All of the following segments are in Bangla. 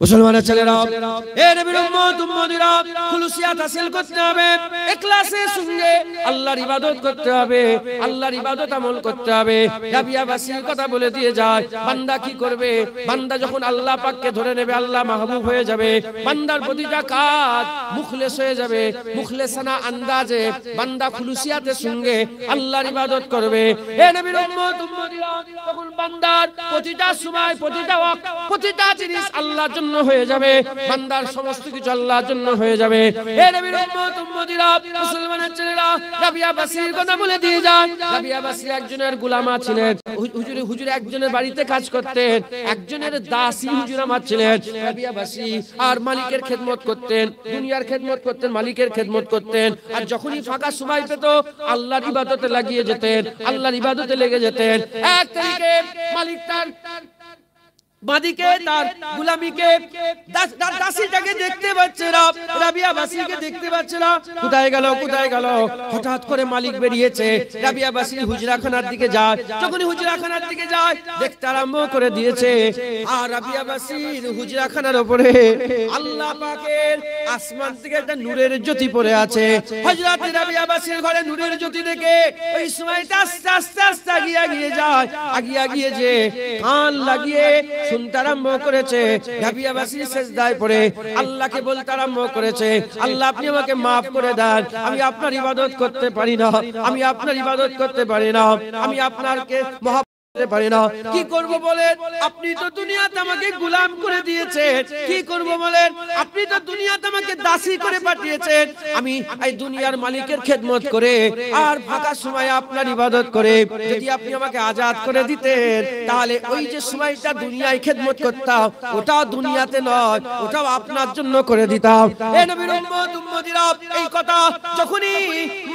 মুসলমানের ছেলেরা, এ নবীর উম্মত উম্মতিরা, খুলুসিয়াত হাসিল করতে হবে, ইখলাসের সঙ্গে আল্লাহর ইবাদত করতে হবে, আল্লাহর ইবাদত আমল করতে হবে। রাবিয়া বাসীর কথা বলে দিয়ে যায়, বান্দা কি করবে? বান্দা যখন আল্লাহ পাককে ধরে নেবে, আল্লাহ মাহবুব হয়ে যাবে, বান্দার প্রতিটা কাজ মুখলেস হয়ে যাবে। মুখলেসানা আন্দাজে বান্দা খুলুসিয়াতের সঙ্গে আল্লাহর ইবাদত করবে। এ নবীর উম্মত উম্মতিরা, তখন বান্দার প্রতিটা সময়, প্রতিটা ওয়াক্ত, প্রতিটা জিনিস আল্লাহর জন্য হয়ে যাবে, বান্দার সমস্ত কিছু আল্লাহর জন্য হয়ে যাবে। এ নবীর উম্মত উম্মতিরা, মুসলমানের ছেলেরা, রাবিয়া বাসীর কথা বলে দিয়ে যায়। রাবিয়া বাসী একজনের গোলামা ছিলেন, হুজুর একজনের বাড়িতে কাজ করতেন, একজনের দাসী হুজুর আমার ছিলেন। রাবিয়া বাসী আর মালিকের খেদমত করতেন, দুনিয়ার খেদমত করতেন, মালিকের খেদমত করতেন। আর যখনই ফাঁকা সময় পেত আল্লাহর ইবাদতে লাগিয়ে যেতেন, আল্লাহর ইবাদতে লেগে যেতেন। এক তারিখে মালিক তার বাদীকে, তার গোলামীকে, দাসীটাকে দেখতে পাচ্ছে না, রাবিয়া বাসীকে দেখতে পাচ্ছে না। কোথায় গেল, কোথায় গেল? হঠাৎ করে মালিক বেরিয়েছে, রাবিয়া বাসী হুজরাখানার দিকে যায়। যখনই হুজরাখানার দিকে যায়, দেখতে আরম্ভ করে দিয়েছে, আর রাবিয়া বাসীর হুজরাখানার উপরে আল্লাহ পাকের আসমান থেকে একটা নূরের জ্যোতি পড়ে আছে। হযরত রাবিয়া বাসীর ঘরে নূরের জ্যোতি দেখে ওই সময়টা আস্তে আস্তে আস্তে আগিয়ে যায়, আগিয়ে যে কান লাগিয়ে শুনতে আরম্ভ করেছে। রাবিয়া বাসী সিজদায় পড়ে আল্লাহকে বলতে আরম্ভ করেছে, আল্লাহ আপনি আমাকে মাফ করে দেন, আমি আপনার ইবাদত করতে পারি না, আমি আপনার ইবাদত করতে পারি না, আমি আপনাকে পারি না। কি করব বলেন? আপনি তো দুনিয়াতে আমাকে গোলাম করে দিয়েছেন, কি করব বলেন? আপনি তো দুনিয়াতে আমাকে দাসী করে পাঠিয়েছেন, আমি এই দুনিয়ার মালিকের খেদমত করে আর ফাঁকা সময়ে আপনার ইবাদত করে যদি আপনি আমাকে আজাদ করে দিতেন, তাহলে ওই যে সময়টা দুনিয়ায় খেদমত করতাম, ওটা দুনিয়াতে নয়, ওটাও আপনার জন্য করে দিতাম। এ নবীর উম্মত উম্মতিরা, এই কথা যখনই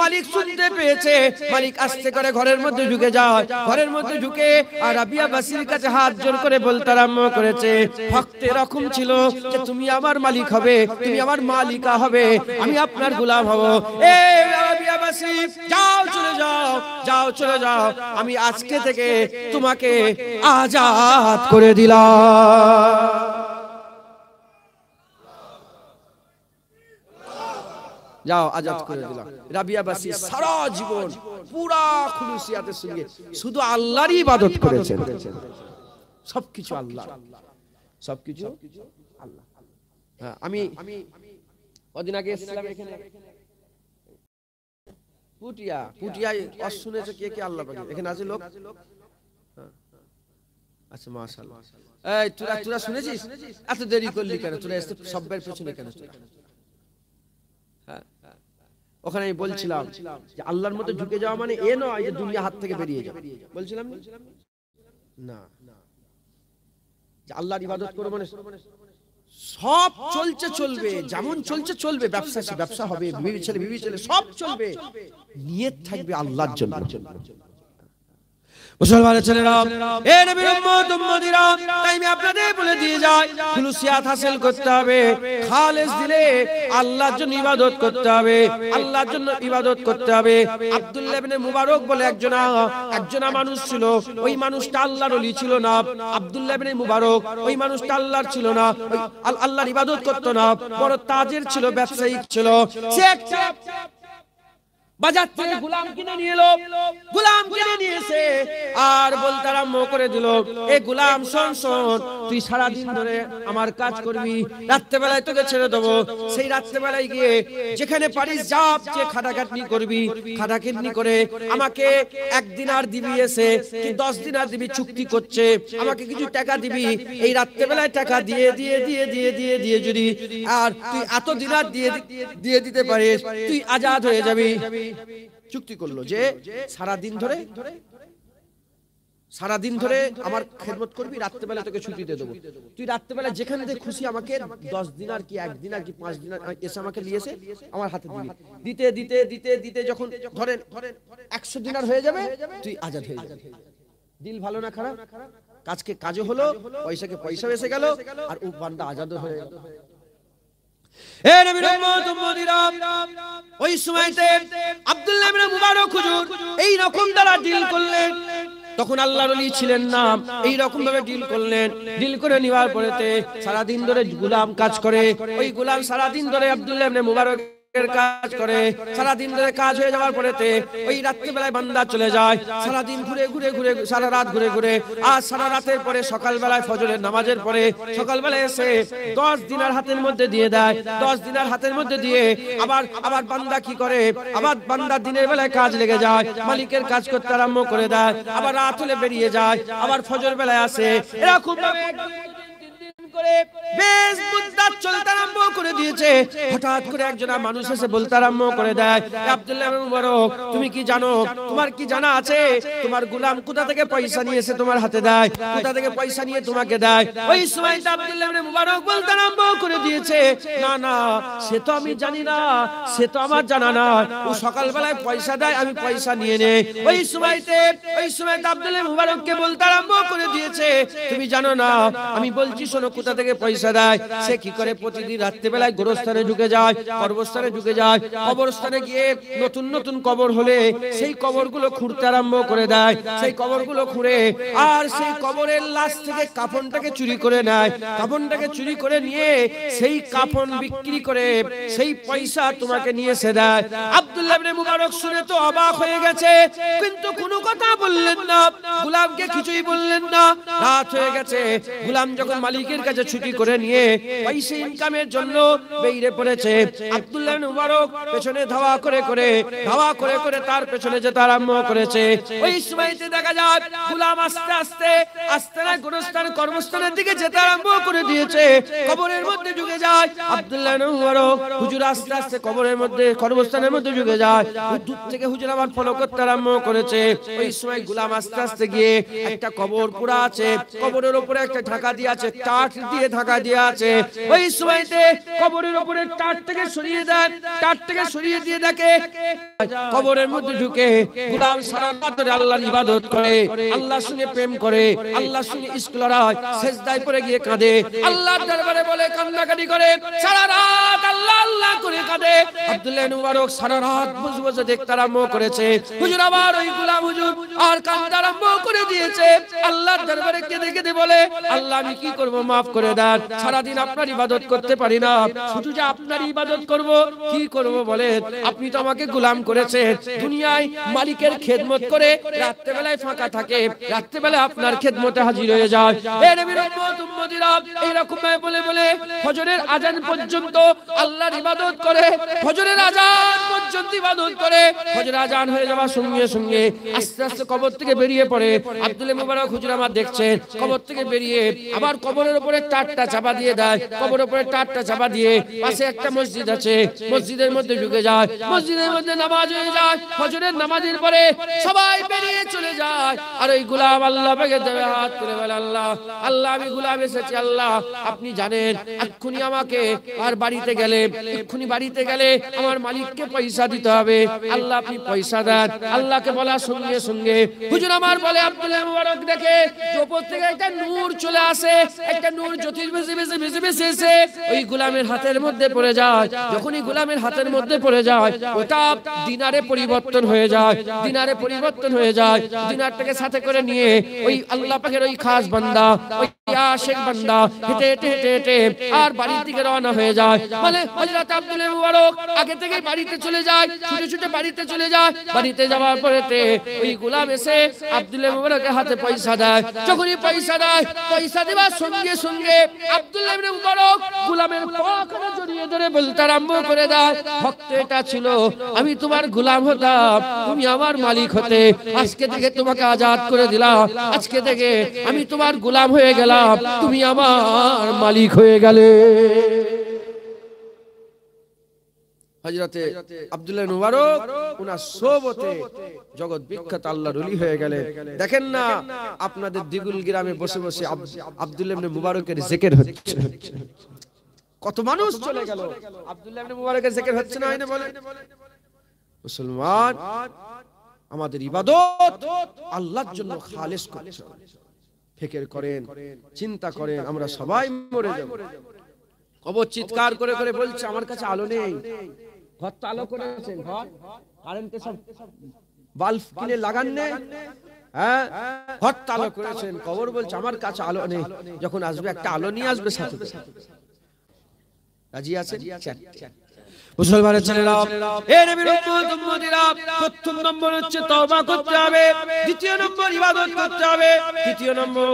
মালিক শুনতে পেয়েছে, মালিক আস্তে করে ঘরের মধ্যে ঢুকে যায়। ঘরের মধ্যে ঢুকে আর রাবিয়া বাসীর কাছে হাত জোড় করে বলতে আরম্ভ করেছে, ভক্ত এরকম ছিল যে তুমি আমার মালিক হবে, তুমি আমার মালিকা হবে, আমি আপনার গোলাম হব। এ রাবিয়া বাসী, যাও চলে যাও, যাও চলে যাও, আমি আজকে থেকে তোমাকে আজাদ করে দিলাম। যাও, আজাদ করে দিলাম। রাবিয়া বাসী সারা জীবন পুরা খুলুসিয়াতের সঙ্গে শুধু আল্লাহরই ইবাদত করেছেন। সবকিছু আল্লাহ, সবকিছু আল্লাহ। হ্যাঁ, আমি কদিন আগে এসেছিলাম এখানে, পুটিয়ায় শুনেছে কে কে আল্লাহ পাকে এখানে আছে লোক? আচ্ছা, মাশাআল্লাহ। এই তোরা শুনেছিস? এত দেরি করলি কেন? তোরা এসে সবের পেছনে কেন? ওখানে আমি বলছিলাম যে আল্লাহর মধ্যে ঢুকে যাওয়া মানে এ নয় যে দুনিয়া হাত থেকে বেরিয়ে যাবে, বলছিলাম না, যে আল্লাহর ইবাদত করো মানে সব চলছে চলবে, যেমন চলছে চলবে, ব্যবসা হবে, বিবি ছেলে সব চলবে, নিয়ত থাকবে আল্লাহর জন্য। মুসলমানের ছেলেরা, এ নবীর উম্মত উম্মতিরা, তাই আমি আপনাদের বলে দিয়ে যাই, খুলুসিয়াত হাসিল করতে হবে, খালেস দিলে আল্লাহর জন্য ইবাদত করতে হবে, আল্লাহর জন্য ইবাদত করতে হবে। আব্দুল্লাহ ইবনে মুবারক বলে একজনা মানুষ ছিল, ওই মানুষটা আল্লাহর ওলি ছিল না। আব্দুল্লাহ ইবনে মুবারক, ওই মানুষটা আল্লাহর ছিল না, আল্লাহর ইবাদত করত না, বড় তাজের ছিল, ব্যবসায়িক ছিল। সে একটা বাজার থেকে গোলাম কিনে নিয়ে এলো, গোলাম কিনে নিয়ে এসে আর বলতে আরম্ভ করে দিল, এ গোলাম শোন, তুই সারাদিন ধরে আমার কাজ করবি, রাত্রেবেলায় তোকে ছেড়ে দেবো, সেই রাত্রেবেলায় গিয়ে যেখানে পারিস যাপ যে খাটাখাটনি করবি, খাটাখাটনি করে আমাকে 1 দিনার দিবি, এসে কি 10 দিনার দিবি, চুক্তি করছে, আমাকে কিছু টাকা দিবি, এই রাত্রেবেলায় টাকা দিয়ে যদি আর তুই এত দিনার দিয়ে দিতে পারিস, তুই আজাদ হয়ে যাবি। চুক্তি করলো যে সারাদিন ধরে আমার খেদমত করবি, রাত্রেবেলা তোকে ছুটি দিয়ে দেবো, তুই রাত্রেবেলা যেখানে খুশি আমাকে 10 দিনার কি 1 দিনার কি 5 দিনার এসে আমাকে নিয়ে এসে আমার হাতে দিবি। দিতে যখন ধরেন 100 দিনার হয়ে যাবে, তুই আজাদ হয়ে যাবি। দিল ভালো না খারাপ? কাজে হলো, পয়সাকে পয়সা এসে গেল, আর ও বান্দা আজাদ হয়ে গেল। এ নবীর উম্মত উম্মতিরা, ওই সময়তে আব্দুল্লাহ ইবনে মুবারক হুজুর এই রকম দ্বারা ডিল করলেন। তখন আল্লাহর ওলি ছিলেন না, এই রকম ভাবে ডিল করলেন। ডিল করে নেওয়ার পরেতে সারা দিন ধরে গোলাম কাজ করে, ওই গোলাম সারা দিন ধরে আব্দুল্লাহ ইবনে মুবারক কাজ করে। সারা দিন ধরে কাজ হয়ে যাওয়ার পরেতে ওই রাত্রি বেলায় বান্দা চলে যায়, সারা দিন ঘুরে ঘুরে ঘুরে সারা রাত ঘুরে ঘুরে, আর সারা রাতের পরে সকাল বেলায় ফজরের নামাজের পরে সকাল বেলায় এসে 10 দিনার হাতের মধ্যে দিয়ে দেয়। 10 দিনার হাতের মধ্যে দিয়ে আবার বান্দা কি করে, আবার বান্দা দিনের বেলায় কাজ লেগে যায়, মালিকের কাজ করতে আরম্ভ করে দেয়, আবার রাত হলে বেরিয়ে যায়, আবার ফজর বেলায় আসে। এরকম ভাবে বেশ মুদ্দাত চলতে আরম্ভ করে দিয়েছে। হঠাৎ করে একজন মানুষ এসে বলতে আরম্ভ করে দেয়, আব্দুল্লাহ ইবনে মুবারক, তুমি কি জানো, তোমার কি জানা আছে তোমার গোলাম কোথা থেকে পয়সা নিয়ে এসে তোমার হাতে দেয়, কোথা থেকে পয়সা নিয়ে তোমাকে দেয়? ওই সময় আব্দুল্লাহ ইবনে মুবারক বলতে আরম্ভ করে দিয়েছে, না না, সে তো আমি জানি না, সে তো আমার জানা না, ও সকালবেলায় পয়সা দেয়, আমি পয়সা নিয়ে নেই। ওই সময়তে আব্দুল্লাহ ইবনে মুবারককে বলতে আরম্ভ করে দিয়েছে, তুমি জানো না, আমি বলছি শোনো, কোথা থেকে পয়সা দেয়? সে কি করে, প্রতিদিন রাত্রিবেলায় গোরস্থানে ঢুকে যায়, কবরস্থানে ঢুকে যায়, কবরস্থানে গিয়ে নতুন নতুন কবর হলে সেই কবরগুলো খুঁড়তে আরম্ভ করে দেয়, সেই কবরগুলো খুঁড়ে আর সেই কবরের লাশ থেকে কাফনটাকে চুরি করে নেয়, কাফনটাকে চুরি করে নিয়ে সেই কাফন বিক্রি করে সেই পয়সা তোমাকে নিয়ে এসে দেয়। আব্দুল্লাহ ইবনে মুবারক শুনে তো অবাক হয়ে গেছে, কিন্তু কোনো কথা বললেন না, গোলামকে কিছুই বললেন না। রাত হয়ে গেছে, গোলাম যখন মালিকের কাছে ছুটি করে নিয়ে পয়সা ইনকামের জন্য বেরিয়ে পড়েছে, আব্দুল্লাহ ইবনে মুবারক পেছনে ধাওয়া করে করে তার পেছনে যেতে আরম্ভ করেছে। ওই সময়তে দেখা যায় গোলাম আস্তে আস্তে গোরস্থান কর্মস্থানের দিকে যেতে আরম্ভ করে দিয়েছে, কবরের মধ্যে ঢুকে যায়। আব্দুল্লাহ ইবনে মুবারক হুজুর আস্তে আস্তে কবরের মধ্যে কর্মস্থানের মধ্যে ঢুকে যায়, দূর থেকে হুজুর আবার ফলো করতে আরম্ভ করেছে। ওই সময় গোলাম আস্তে আস্তে গিয়ে একটা কবর পুরা আছে, কবরের উপরে একটা ঢাকা দিয়ে আছে, টাট দিয়ে ঢাকা দিয়ে আছে। ওই সময়তে কবরের উপরে টাটটাকে সরিয়ে দেন, টাটটাকে সরিয়ে দিয়ে দেখে কবরের মধ্যে ঢুকে গোলাম সারা রাত ধরে আল্লাহর ইবাদত করে, আল্লাহর সঙ্গে প্রেম করে, আল্লাহর সঙ্গে ইশক লড়ায়, সেজদায় পড়ে গিয়ে কাঁদে, আল্লাহর দরবারে বলে কান্নাকাটি করে, সারা রাত আল্লাহ আল্লাহ করে কাঁদে। আব্দুল্লাহ ইবনে মুবারক সারা রাত বসে বসে দেখতে আরম্ভ করেছে। হুজুর আবার ওই গোলাম হুজুর আর কাঁদতে আরম্ভ করে দিয়েছে, আল্লাহর দরবারে কেঁদে কেঁদে বলে, আল্লাহ আমি কি করব, মাফ করে দেন, সারাদিন আপনার ইবাদত করতে পারি না, শুধু যে আপনার ইবাদত করব, কি করব বলেন? আপনি তো আমাকে গোলাম করেছেন, দুনিয়ায় মালিকের খেদমত করে রাত্রিবেলায় ফাঁকা থাকে, রাত্রিবেলায় আপনার খেদমতে হাজির হয়ে যায়। এ নবীর উম্মত উম্মতিরা এইরকম বলে বলে ফজরের আজান পর্যন্ত আল্লাহর ইবাদত করে, ফজরের আজান পর্যন্ত ইবাদত করে, ফজরের আজান হয়ে যাওয়ার সঙ্গে সঙ্গে আস্তে আস্তে কবর থেকে বেরিয়ে পড়ে। আব্দুল্লাহ মুবারক হুজুর আমার দেখছেন, কবর থেকে বেরিয়ে আবার কবরের উপরে টাটটা চাপা দিয়ে দেয়, কবরের উপরে টাটটা চাপা দিয়ে পাশে একটা মসজিদ আছে, মসজিদের মধ্যে ঢুকে যায়, মসজিদের মধ্যে নামাজ হয়ে যায়, ফজরের নামাজের পরে সবাই বেরিয়ে চলে যায়। আর ওই গোলাম আল্লাহ পাকে দেবে হাত তুলে বলে, আল্লাহ আল্লাহ আমি গোলাম এসেছি, আল্লাহ আপনি জানেন এক্ষুনি আমাকে আর বাড়িতে গেলে, এক্ষুনি বাড়িতে গেলে আমার মালিককে পয়সা দিতে হবে, আল্লাহ আপনি পয়সা দেন। আল্লাহকে বলার সঙ্গে সঙ্গে হুজুর আমার বলে, আব্দুল্লাহ মুবারক দেখে উপর থেকে একটা নূর চলে আসে, একটা নূর জ্যোতিষ ভেসে এসে ওই গোলামের হাতের মধ্যে পড়ে যায়। যখনই গোলামের হাতের মধ্যে পড়ে যায়, ওটা দিনারে পরিবর্তন হয়ে যায়, দিনারে পরিবর্তন হয়ে যায়। দিনারটাকে সাথে করে নিয়ে ওই আল্লাহ পাকের ওই খাস বান্দা, ওই আশিক বান্দা হেঁটে হেঁটে হেঁটে হেঁটে আর বাড়ির দিকে রওনা হয়ে যায়। মানে হযরত আব্দুল্লাহ মুবারক আগে থেকে বাড়িতে চলে যায়, ছুটে ছুটে বাড়িতে চলে যায়। বাড়িতে যাওয়ার পরেতে ওই গোলাম এসে আব্দুল্লাহ মুবারকের হাতে পয়সা দেয়। যখনই পয়সা দেয়, পয়সা দেওয়ার সঙ্গে সঙ্গে আব্দুল্লাহ ইবনে মুবারক গোলামের পাখানা জড়িয়ে ধরে বলতে আরম্ভ করে দেয়, ভক্ত এটা ছিল, আমি তোমার গোলাম হতাম, তুমি আমার মালিক হতে, আজকে থেকে তোমাকে আজাদ করে দিলাম, আজকে থেকে আমি তোমার গোলাম হয়ে গেলাম, তুমি আমার মালিক হয়ে গেলে। হযরতে আব্দুল্লাহ মুবারক উনার সোবতে জগৎ বিখ্যাত আল্লাহর ওলি হয়ে গেলেন। দেখেন না আপনাদের দিগুল গ্রামে বসে বসে আব্দুল্লাহ ইবনে মুবারকের জিকির হচ্ছে, কত মানুষ চলে গেল, আব্দুল্লাহ ইবনে মুবারকের জিকির হচ্ছে না, হয় না বলেন? মুসলমান আমাদের ইবাদত আল্লাহর জন্য খালেস করতে হবে। ফিকির করেন, চিন্তা করেন, আমরা সবাই মরে যাব। কবর চিৎকার করে করে বলছে, আমার কাছে আলো নেই, ঘর তো আলো করেছেন, ঘর কারেন্টে সব বাল্ব কিনে লাগান নেই, হ্যাঁ ঘরটা আলো করেছেন, কবর বলছে আমার কাছে আলো নেই, যখন আসবে একটা আলো নিয়ে আসবে সাথে। রাজি আছেন? মুসলমানের ছেলেরা, এ নবীর উম্মত উম্মতিরা, প্রথম নম্বর হচ্ছে তওবা করতে হবে, দ্বিতীয় নম্বর ইবাদত করতে হবে, তৃতীয় নম্বর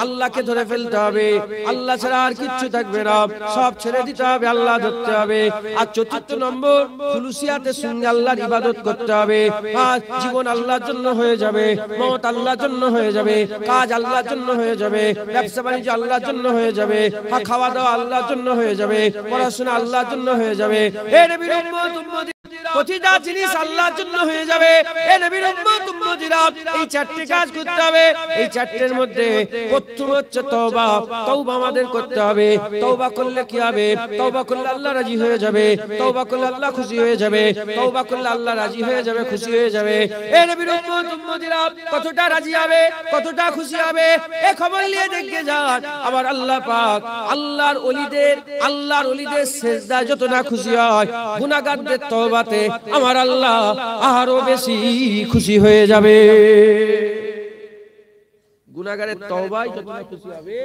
আল্লাহকে ধরে ফেলতে হবে, আল্লাহ ছাড়া আর কিচ্ছু থাকবে না, সব ছেড়ে দিতে হবে, আল্লাহ ধরতে হবে। আর চতুর্থ নম্বর খুলুসিয়াতের সঙ্গে আল্লাহর ইবাদত করতে হবে। আর জীবন আল্লাহর জন্য হয়ে যাবে, মওত আল্লাহর জন্য হয়ে যাবে, কাজ আল্লাহর জন্য হয়ে যাবে, ব্যবসা বাণিজ্য আল্লাহর জন্য হয়ে যাবে, খাওয়া দাওয়া আল্লাহর জন্য হয়ে যাবে, পড়াশোনা আল্লাহর জন্য হয়ে যাবে। নবীর উম্মত উম্মতিরা, প্রতিটা জিনিস আল্লাহর জন্য হয়ে যাবে। এ নবীর উম্মত উম্মতিরা, এই চারটি কাজ করতে হবে। এই চারটির মধ্যে প্রথম হচ্ছে তওবা। তওবা আমাদের করতে হবে। তওবা করলে কি হবে? তওবা করলে আল্লাহ রাজি হয়ে যাবে, তওবা করলে আল্লাহ খুশি হয়ে যাবে, তওবা করলে আল্লাহ রাজি হয়ে যাবে, খুশি হয়ে যাবে। এ নবীর উম্মত উম্মতিরা, কতটা রাজি হবে, কতটা খুশি হবে, এ খবর নিয়ে দেখে যান। আবার আল্লাহ পাক আল্লাহর ওলিদের সিজদায় যত না খুশি হয়, গুনাহগারদের তওবাতে আমার আল্লাহ আরো বেশি খুশি হয়ে যাবে। গুনাহগারের তওবায় যত না খুশি হবে,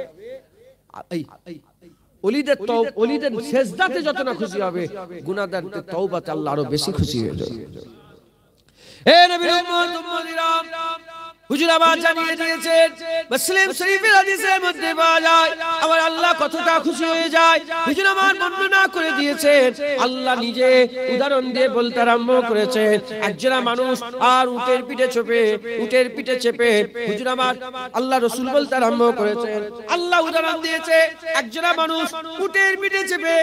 ওলিদের সিজদাতে যত না খুশি হবে, গুনাহগারদের তওবাতে আল্লাহ আরো বেশি খুশি হয়ে যাবে। হে নবীর উম্মত উম্মতিরা, হুজুর আবার জানিয়ে দিয়েছেন, মুসলিম শরীফের হাদিসের মধ্যে পাওয়া যায় আমার আল্লাহ কতটা খুশি হয়ে যায়। হুজুর আমার বর্ণনা করে দিয়েছেন, আল্লাহ নিজে উদাহরণ দিয়ে বলতে আরম্ভ করেছেন। একজন মানুষ আর উটের পিঠে চেপে হুজুর আমার আল্লাহ রাসূল বলতে আরম্ভ করেছেন। আল্লাহ উদাহরণ দিয়েছে, একজন মানুষ উটের পিঠে চেপে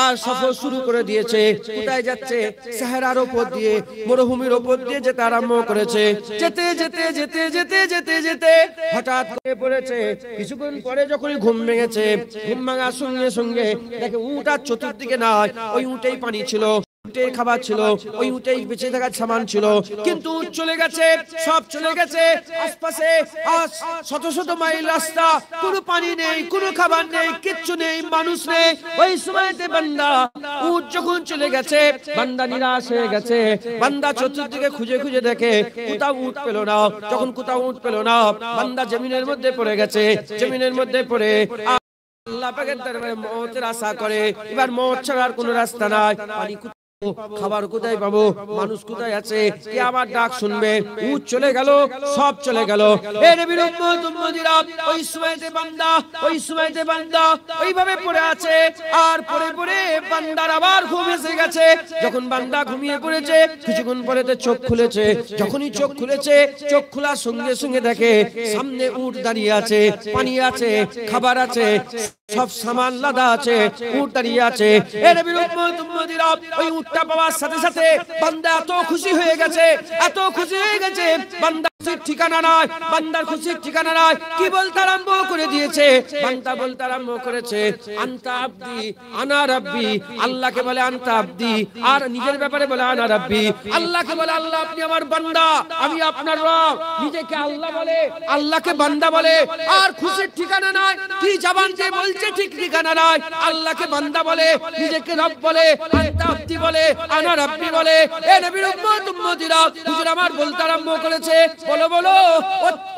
আর সফর শুরু করে দিয়েছে। কোথায় যাচ্ছে? সাহারার উপর দিয়ে, মরুভূমির উপর দিয়ে যেতে আরম্ভ করেছে। যেতে যেতে যেতে যেতে যেতে যেতে হঠাৎ করে পড়েছে। কিছুক্ষণ পরে যখনই ঘুম ভেঙেছে, ঘুম ভাঙার সঙ্গে সঙ্গে দেখে উট আর চতুর্দিকে নাই, ওই উটেই পানি ছিল, উটের খাবার ছিল, ওই উটেই বেঁচে থাকার সামান ছিল। কিন্তু উট চলে গেছে, সব চলে গেছে, আশপাশে শত শত মাইল রাস্তা, কোনো পানি নেই, কোনো খাবার নেই, কিচ্ছু নেই, মানুষ নেই। ওই সময়তে বান্দা, উট যখন চলে গেছে, বান্দা নিরাশ হয়ে গেছে। বান্দা চতুর্দিকে খুঁজে খুঁজে দেখে, কোথাও উট পেল না। যখন কোথাও উট পেল না, বান্দা জমিনের মধ্যে পড়ে গেছে। জমিনের মধ্যে পড়ে আল্লাহ পাকের দরবারে মওতের আশা করে। এবার মওত ছাড়ার কোনো রাস্তা নাই। পানি খাবার কোথায় পাবো, মানুষ কোথায় আছে, কে আমার ডাক শুনবে? উট চলে গেল, সব চলে গেল। এ নবীর উম্মত উম্মতিরা, ওই সময়তে বান্দা ওইভাবে পড়ে আছে। আর পড়ে পড়ে বান্দার আবার ঘুম এসে গেছে। যখন বান্দা ঘুমিয়ে পড়েছে, কিছুক্ষণ পরে তো চোখ খুলেছে। যখনই চোখ খুলেছে, চোখ খোলার সঙ্গে সঙ্গে দেখে সামনে উট দাঁড়িয়ে আছে, পানি আছে, খাবার আছে, সব সামান লাদা আছে, উট দাঁড়িয়ে আছে। এ নবীর উম্মত উম্মতিরা, ওই উটটা পাওয়ার সাথে সাথে বান্দা এত খুশি হয়ে গেছে, এত খুশি হয়ে গেছে, বান্দা খুশির ঠিকানা নাই, বান্দার খুশির ঠিকানা নাই। কি বলতে আরম্ভ করে দিয়েছে? বান্দা বলতে আরম্ভ করেছে, আনতা আব্দি আনা রাব্বি। আল্লাহকে বলে আনতা আব্দি, আর নিজের ব্যাপারে বলে আনা রাব্বি। আল্লাহকে বলে আল্লাহ আপনি আমার বান্দা, আমি আপনার রব। নিজেকে আল্লাহ বলে, আল্লাহকে বান্দা বলে। আর খুশির ঠিকানা নাই, কি জবান দিয়ে বলছে ঠিক ঠিকানা নাই। আল্লাহকে বান্দা বলে, নিজেকে রব বলে, আনতা আব্দি বলে, আনা রাব্বি বলে। এ নবীর উম্মত উম্মতিরা, হুজুর আমার বলতে আরম্ভ করেছে, বলো বলো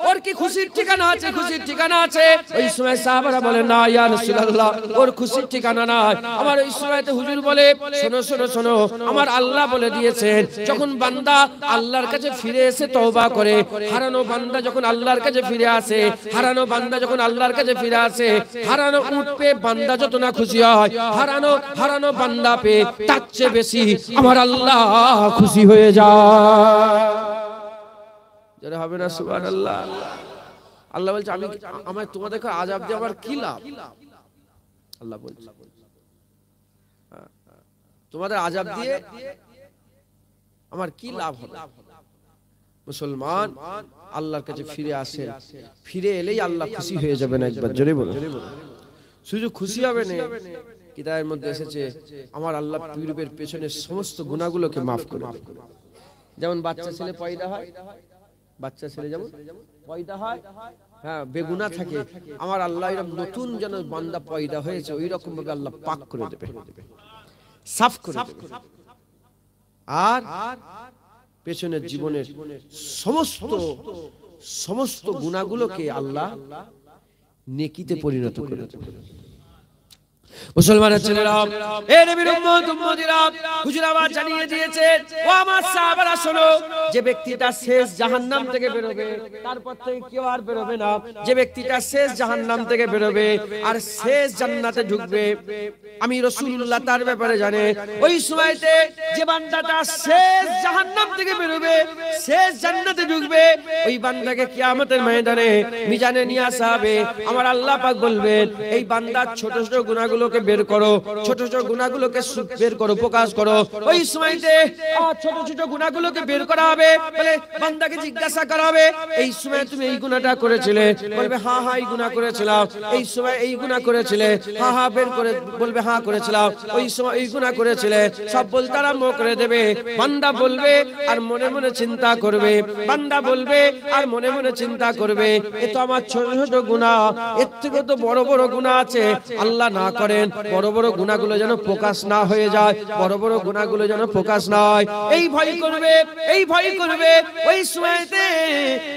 ওর কি খুশির ঠিকানা আছে? খুশির ঠিকানা আছে? ওই সময় সাহাবারা বলে, না ইয়া রাসূলুল্লাহ, ওর খুশির ঠিকানা নাই। আমার ওই সময়তে হুজুর বলে, শোনো শোনো শোনো, আমার আল্লাহ বলে দিয়েছেন, যখন বান্দা আল্লাহর কাছে ফিরে এসে তওবা করে, হারানো বান্দা যখন আল্লাহর কাছে ফিরে আসে, হারানো বান্দা যখন আল্লাহর কাছে ফিরে আসে, হারানো উট পেয়ে বান্দা যত না খুশি হয়, হারানো বান্দা পেয়ে তার চেয়ে বেশি আমার আল্লাহ খুশি হয়ে যায়। যারা হবে না সুবহানাল্লাহ। আল্লাহ বলছে, আমি আমার তোমাদেরকে আযাব দিয়ে আমার কি লাভ? আল্লাহ বলছে, তোমাদের আযাব দিয়ে আমার কি লাভ হবে? মুসলমান আল্লাহর কাছে ফিরে আসেন, ফিরে এলেই আল্লাহ খুশি হয়ে যাবেন। একবার জোরে বলুন। শুধু খুশি হবে না, কিতাবের মধ্যে এসেছে আমার আল্লাহ পীরের পেছনে সমস্ত গুনাহগুলোকে maaf করে দেন। যেমন বাচ্চা ছেলে পয়দা হয়, বাচ্চা ছেলে যেমন পয়দা হয়, হ্যাঁ, বেগুনাহ থাকে, আমার আল্লাহ এরকম নতুন যেন বান্দা পয়দা হয়েছে ওই রকম ভাবে আল্লাহ পাক করে দেবে, সাফ করে দেবে। আর পেছনের জীবনের সমস্ত সমস্ত গুনাহগুলোকে আল্লাহ নেকিতে পরিণত করে দেবেন। মুসলমানের ছেলেরা, এ নবীর উম্মত উম্মতিরা, হুজুর আবার জানিয়ে দিয়েছে, ও আমার সাহাবারা শোনো, যে ব্যক্তিটা শেষ জাহান্নাম থেকে বেরোবে তারপর থেকে কেউ আর বেরোবে না। যে ব্যক্তিটা শেষ জাহান্নাম থেকে বেরোবে আর শেষ জান্নাতে ঢুকবে, আমি রাসূলুল্লাহ তার ব্যাপারে জানে। ওই সময়তে যে বান্দাটা শেষ জাহান্নাম থেকে বেরোবে, শেষ জান্নাতে ঢুকবে, ওই বান্দাকে কিয়ামতের ময়দানে মিজানে নিয়ে আসা হবে। আমার আল্লাহ পাক বলবেন, এই বান্দার ছোট ছোট গুনাহগুলো বের করো, ছোট ছোট গুনাহগুলোকে বের করো, প্রকাশ করো। ওই সময়তে ছোট ছোট গুনাহগুলোকে বের করা হবে, বলে বান্দাকে জিজ্ঞাসা করা হবে, এই সময় তুমি এই গুনাহটা করেছিলে? বলবে হ্যাঁ হ্যাঁ এই গুনাহ করেছিলাম। এই সময় এই গুনাহ করেছিলে? হ্যাঁ হ্যাঁ, বের করে বলবে হ্যাঁ করেছিলাম। ওই সময় এই গুনাহ করেছিলে? সব বলতে আরম্ভ করে দেবে। বান্দা বলবে আর মনে মনে চিন্তা করবে, বান্দা বলবে আর মনে মনে চিন্তা করবে, এ তো আমার ছোট ছোট গুনাহ, এর থেকে তো বড় বড় গুনাহ আছে। আল্লাহ না করেন বড় বড় গুনাহগুলো যেন প্রকাশ না হয়ে যায়, বড় বড় গুনাহগুলো যেন প্রকাশ না হয়, এই ভয় করবে, এই ভয় করবে।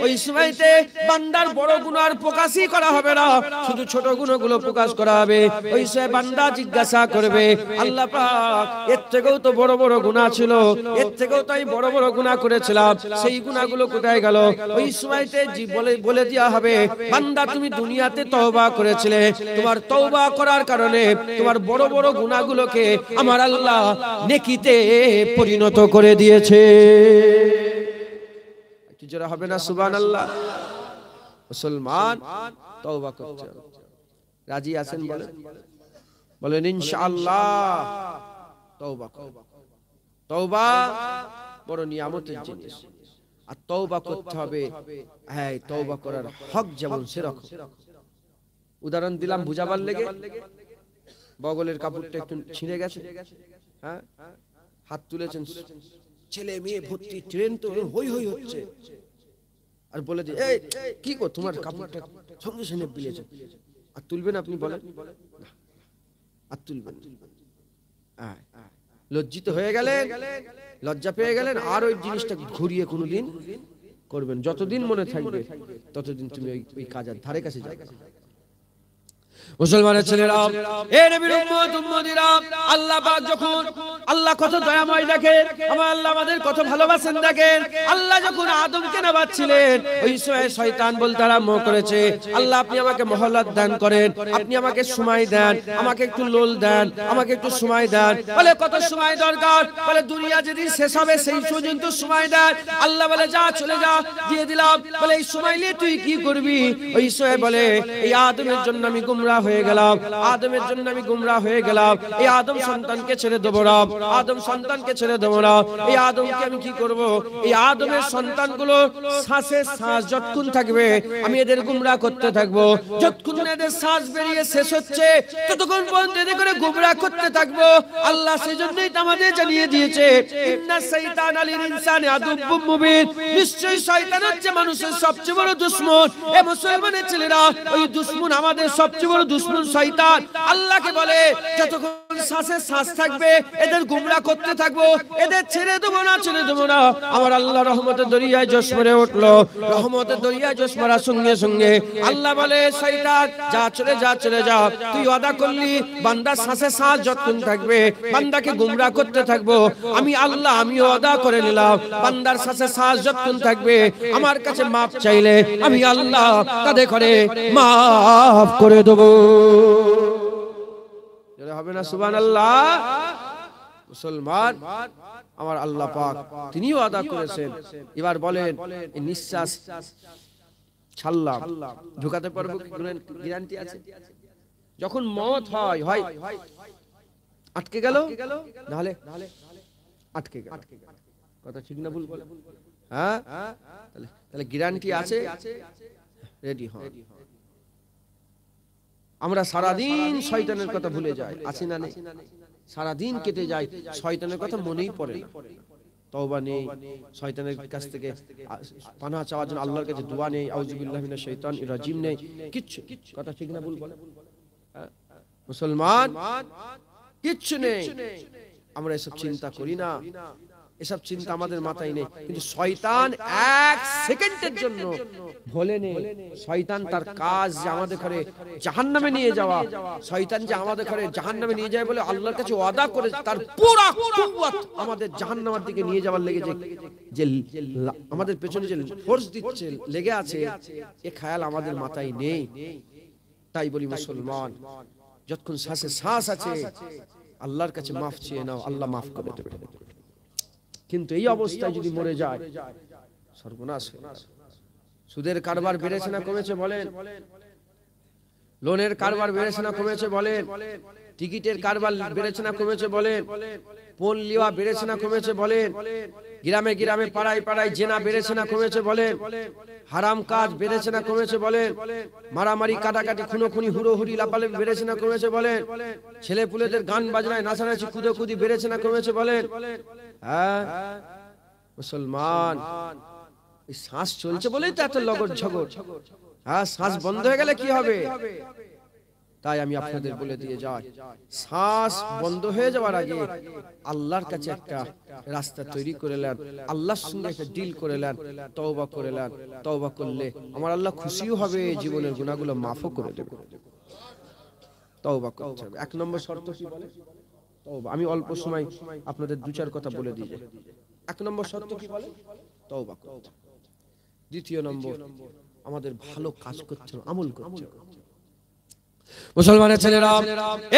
ওই সময়তে বান্দার বড় গুনাহ প্রকাশই করা হবে না, শুধু ছোট গুনাহগুলো প্রকাশ করা হবে। ওই সময় বান্দা জিজ্ঞাসা করবে, আল্লাহ পাক, এর থেকেও তো বড় বড় গুনাহ ছিল, এর থেকেও তো আমি বড় বড় গুনাহ করেছিলাম, সেই গুনাহগুলো কোথায় গেল? ওই সময়তে বলে দেওয়া হবে, বান্দা তুমি দুনিয়াতে তওবা করেছিলে, তোমার তওবা করার কারণে তোমার বড় বড় গুনাহগুলোকে আমার আল্লাহ নেকিতে পরিণত করে দিয়েছে। কি জোরে হবে না সুবহানাল্লাহ? মুসলমান তওবা করতে হবে। রাজি আছেন? বলেন ইনশাআল্লাহ তওবা করব। তওবা বড় নিয়ামতের জিনিস, আর তওবা করতে হবে, হ্যাঁ তওবা করার হক যেমন সেরকম। উদাহরণ দিলাম বুঝাবার লেগে, বগলের কাপড়টা একটু ছিঁড়ে গেছে, হ্যাঁ হাত তুলেছেন, ছেলে মেয়ে ভর্তি ট্রেন তো হই হই হচ্ছে, আর বলে দিয়ে এই কি গো তোমার কাপড়টা সঙ্গে সঙ্গে বিলেছে, আর তুলবেন আপনি? বলেন আর তুলবেন? লজ্জিত হয়ে গেলেন, লজ্জা পেয়ে গেলেন, আর ওই জিনিসটা ঘুরিয়ে কোনোদিন করবেন। যতদিন মনে থাকবে ততদিন তুমি ওই কাজের ধারে কাছে যাবে। মুসলমানের ছেলেরা, এ নবীর উম্মত উম্মতিরা, আল্লাহ পাক যখন, আল্লাহ কত দয়াময় দেখেন, আমার আল্লাহ আমাদের কত ভালোবাসেন দেখেন। আল্লাহ যখন আদমকে নামাচ্ছিলেন, ওই সময় শয়তান বলতে আরম্ভ করেছে, আল্লাহ আপনি আমাকে মহল্লাত দান করেন, আপনি আমাকে সময় দেন, আমাকে একটু লোল দেন, আমাকে একটু সময় দেন। বলে কত সময় দরকার? বলে দুনিয়া যেদিন শেষ হবে সেই পর্যন্ত সময় দেন। আল্লাহ বলে যা চলে যা, দিয়ে দিলাম। বলে এই সময় নিয়ে তুই কি করবি? ওই সময় বলে এই আদমের জন্য আমি গুমরাহ হয়ে গেলাম, আদমের জন্য আমি গুমরাহ হয়ে গেলাম, এই আদম সন্তানকে ছেড়ে দেবো না, আদম সন্তানকে ছেড়ে দেবো না। এই আদমকে আমি কি করব? এই আদমের সন্তানগুলো শ্বাসে শ্বাস যতক্ষণ থাকবে আমি এদের গুমরাহ করতে থাকবো, যতক্ষণ এদের শ্বাস বেরিয়ে শেষ হচ্ছে ততক্ষণ পর্যন্ত এদের করে গুমরাহ করতে থাকবো। আল্লাহ সেজন্যই তো আমাদের জানিয়ে দিয়েছে, ইন্না শাইতানা লিল ইনসানি আদুব্বুম মুবিন, নিশ্চয়ই শয়তান হচ্ছে মানুষের সবচেয়ে বড় দুশমন। এ মুসলমানের ছেলেরা, ওই দুশমন আমাদের সবচেয়ে বড় দুশমন শয়তান। আল্লাহকে বলে যতক্ষণ শ্বাসে শ্বাস থাকবে এদের গুমরাহ করতে থাকবো, এদের ছেড়ে দেবো না, ছেড়ে দেবো না। আমার আল্লাহ রহমতের দরিয়ায় জোশ মেরে উঠলো, রহমতের দরিয়ায় জোশ মারার সঙ্গে সঙ্গে আল্লাহ বলে শয়তান যা চলে যা, চলে যা। তুই ওয়াদা করলি বান্দার শ্বাসে শ্বাস যতক্ষণ থাকবে বান্দাকে গুমরাহ করতে থাকবো, আমি আল্লাহ আমিও ওয়াদা করে নিলাম বান্দার শ্বাসে শ্বাস যতক্ষণ থাকবে আমার কাছে মাপ চাইলে আমি আল্লাহ তাদের করে মাফ করে দেবো। হবে না সুবহানাল্লাহ? মুসলমান, আমার আল্লাহ পাক তিনিও আদা করেছেন। এবার বলেন এই নিঃশ্বাস ছাড়লাম, ঢুকাতে পারবো? গ্যারান্টি আছে? যখন মওত হয় হয় আটকে গেল, নাহলে আটকে গেল। কথা ঠিক না ভুল? হ্যাঁ, তাহলে গ্যারান্টি আছে, রেডি হন। আমরা সারাদিন শয়তানের কথা ভুলে যাই, আছি না নেই? সারাদিন কেটে যায়, শয়তানের কথা মনেই পড়ে না। তওবা নেই, শয়তানের কাছ থেকে পানাহ চাওয়ার জন্য আল্লাহর কাছে দোয়া নেই, আউযুবিল্লাহি মিনাশ শাইতানির রাজিম নেই, কিচ্ছু। কথা ঠিক না ভুল? বলে মুসলমান, কিচ্ছু নেই। আমরা এসব চিন্তা করি না। এসব চিন্তা আমাদের মাথায় নেই, কিন্তু শয়তান এক সেকেন্ডের জন্য ভোলেনি। শয়তান তার কাজ যে আমাদের ঘরে জাহান্নামে নিয়ে যাওয়া, শয়তান যে আমাদের ঘরে জাহান্নামে নিয়ে যায় বলে আল্লাহর কাছে ওয়াদা করে তার পুরো কুওয়াত আমাদের জাহান্নামের দিকে নিয়ে যাওয়ার লেগে যে আমাদের পেছনে যে ফোর্স দিচ্ছে, লেগে আছে, এ খেয়াল আমাদের মাথায় নেই। তাই বলি মুসলমান, যতক্ষণ শ্বাসে শ্বাস আছে আল্লাহর কাছে মাফ চেয়ে নাও, আল্লাহ মাফ করে দেবে। কিন্তু এই অবস্থায় যদি মরে যায় সর্বনাশ। সুদের কারবার বেড়েছে না কমেছে বলেন? লোনের কারবার বেড়েছে না কমেছে বলেন? টিকিটের কারবার বেড়েছে না কমেছে বলেন? পোল লিওয়া বেড়েছে না কমেছে বলেন? গ্রামে গ্রামে পাড়ায় পাড়ায় জেনা বেড়েছে না কমেছে বলেন? হারাম কাজ বেড়েছে না কমেছে বলেন? মারামারি কাটাকাটি খুনোখুনি হুড়োহুড়ি লাপালাপি বেড়েছে না কমেছে বলেন? ছেলে পুলেদের গান বাজনায় নাচানাচি কুদোকুদি বেড়েছে না কমেছে বলেন? হ্যাঁ মুসলমান, এই শ্বাস চলছে বলেই তো এত লগড় ঝগড়। হ্যাঁ, শ্বাস বন্ধ হয়ে গেলে কি হবে? তাই আমি আপনাদের বলে দিয়ে যাই, শ্বাস বন্ধ হয়ে যাওয়ার আগে আল্লাহর কাছে একটা রাস্তা তৈরি করে নেন, আল্লাহর সঙ্গে একটা ডিল করে নেন, তওবা করে নেন। তওবা করলে আমার আল্লাহ খুশিও হবে, জীবনের গুনাহগুলো মাফও করে দেবে। তওবা করতে হবে। এক নম্বর শর্ত কি বলে? তওবা। আমি অল্প সময় আপনাদের দু চার কথা বলে দিয়ে যাই। এক নম্বর শর্ত কি বলে? তওবা করতে। দ্বিতীয় নম্বর, আমাদের ভালো কাজ করতে হবে, আমল করতে হবে। মুসলমানের ছেলেরা,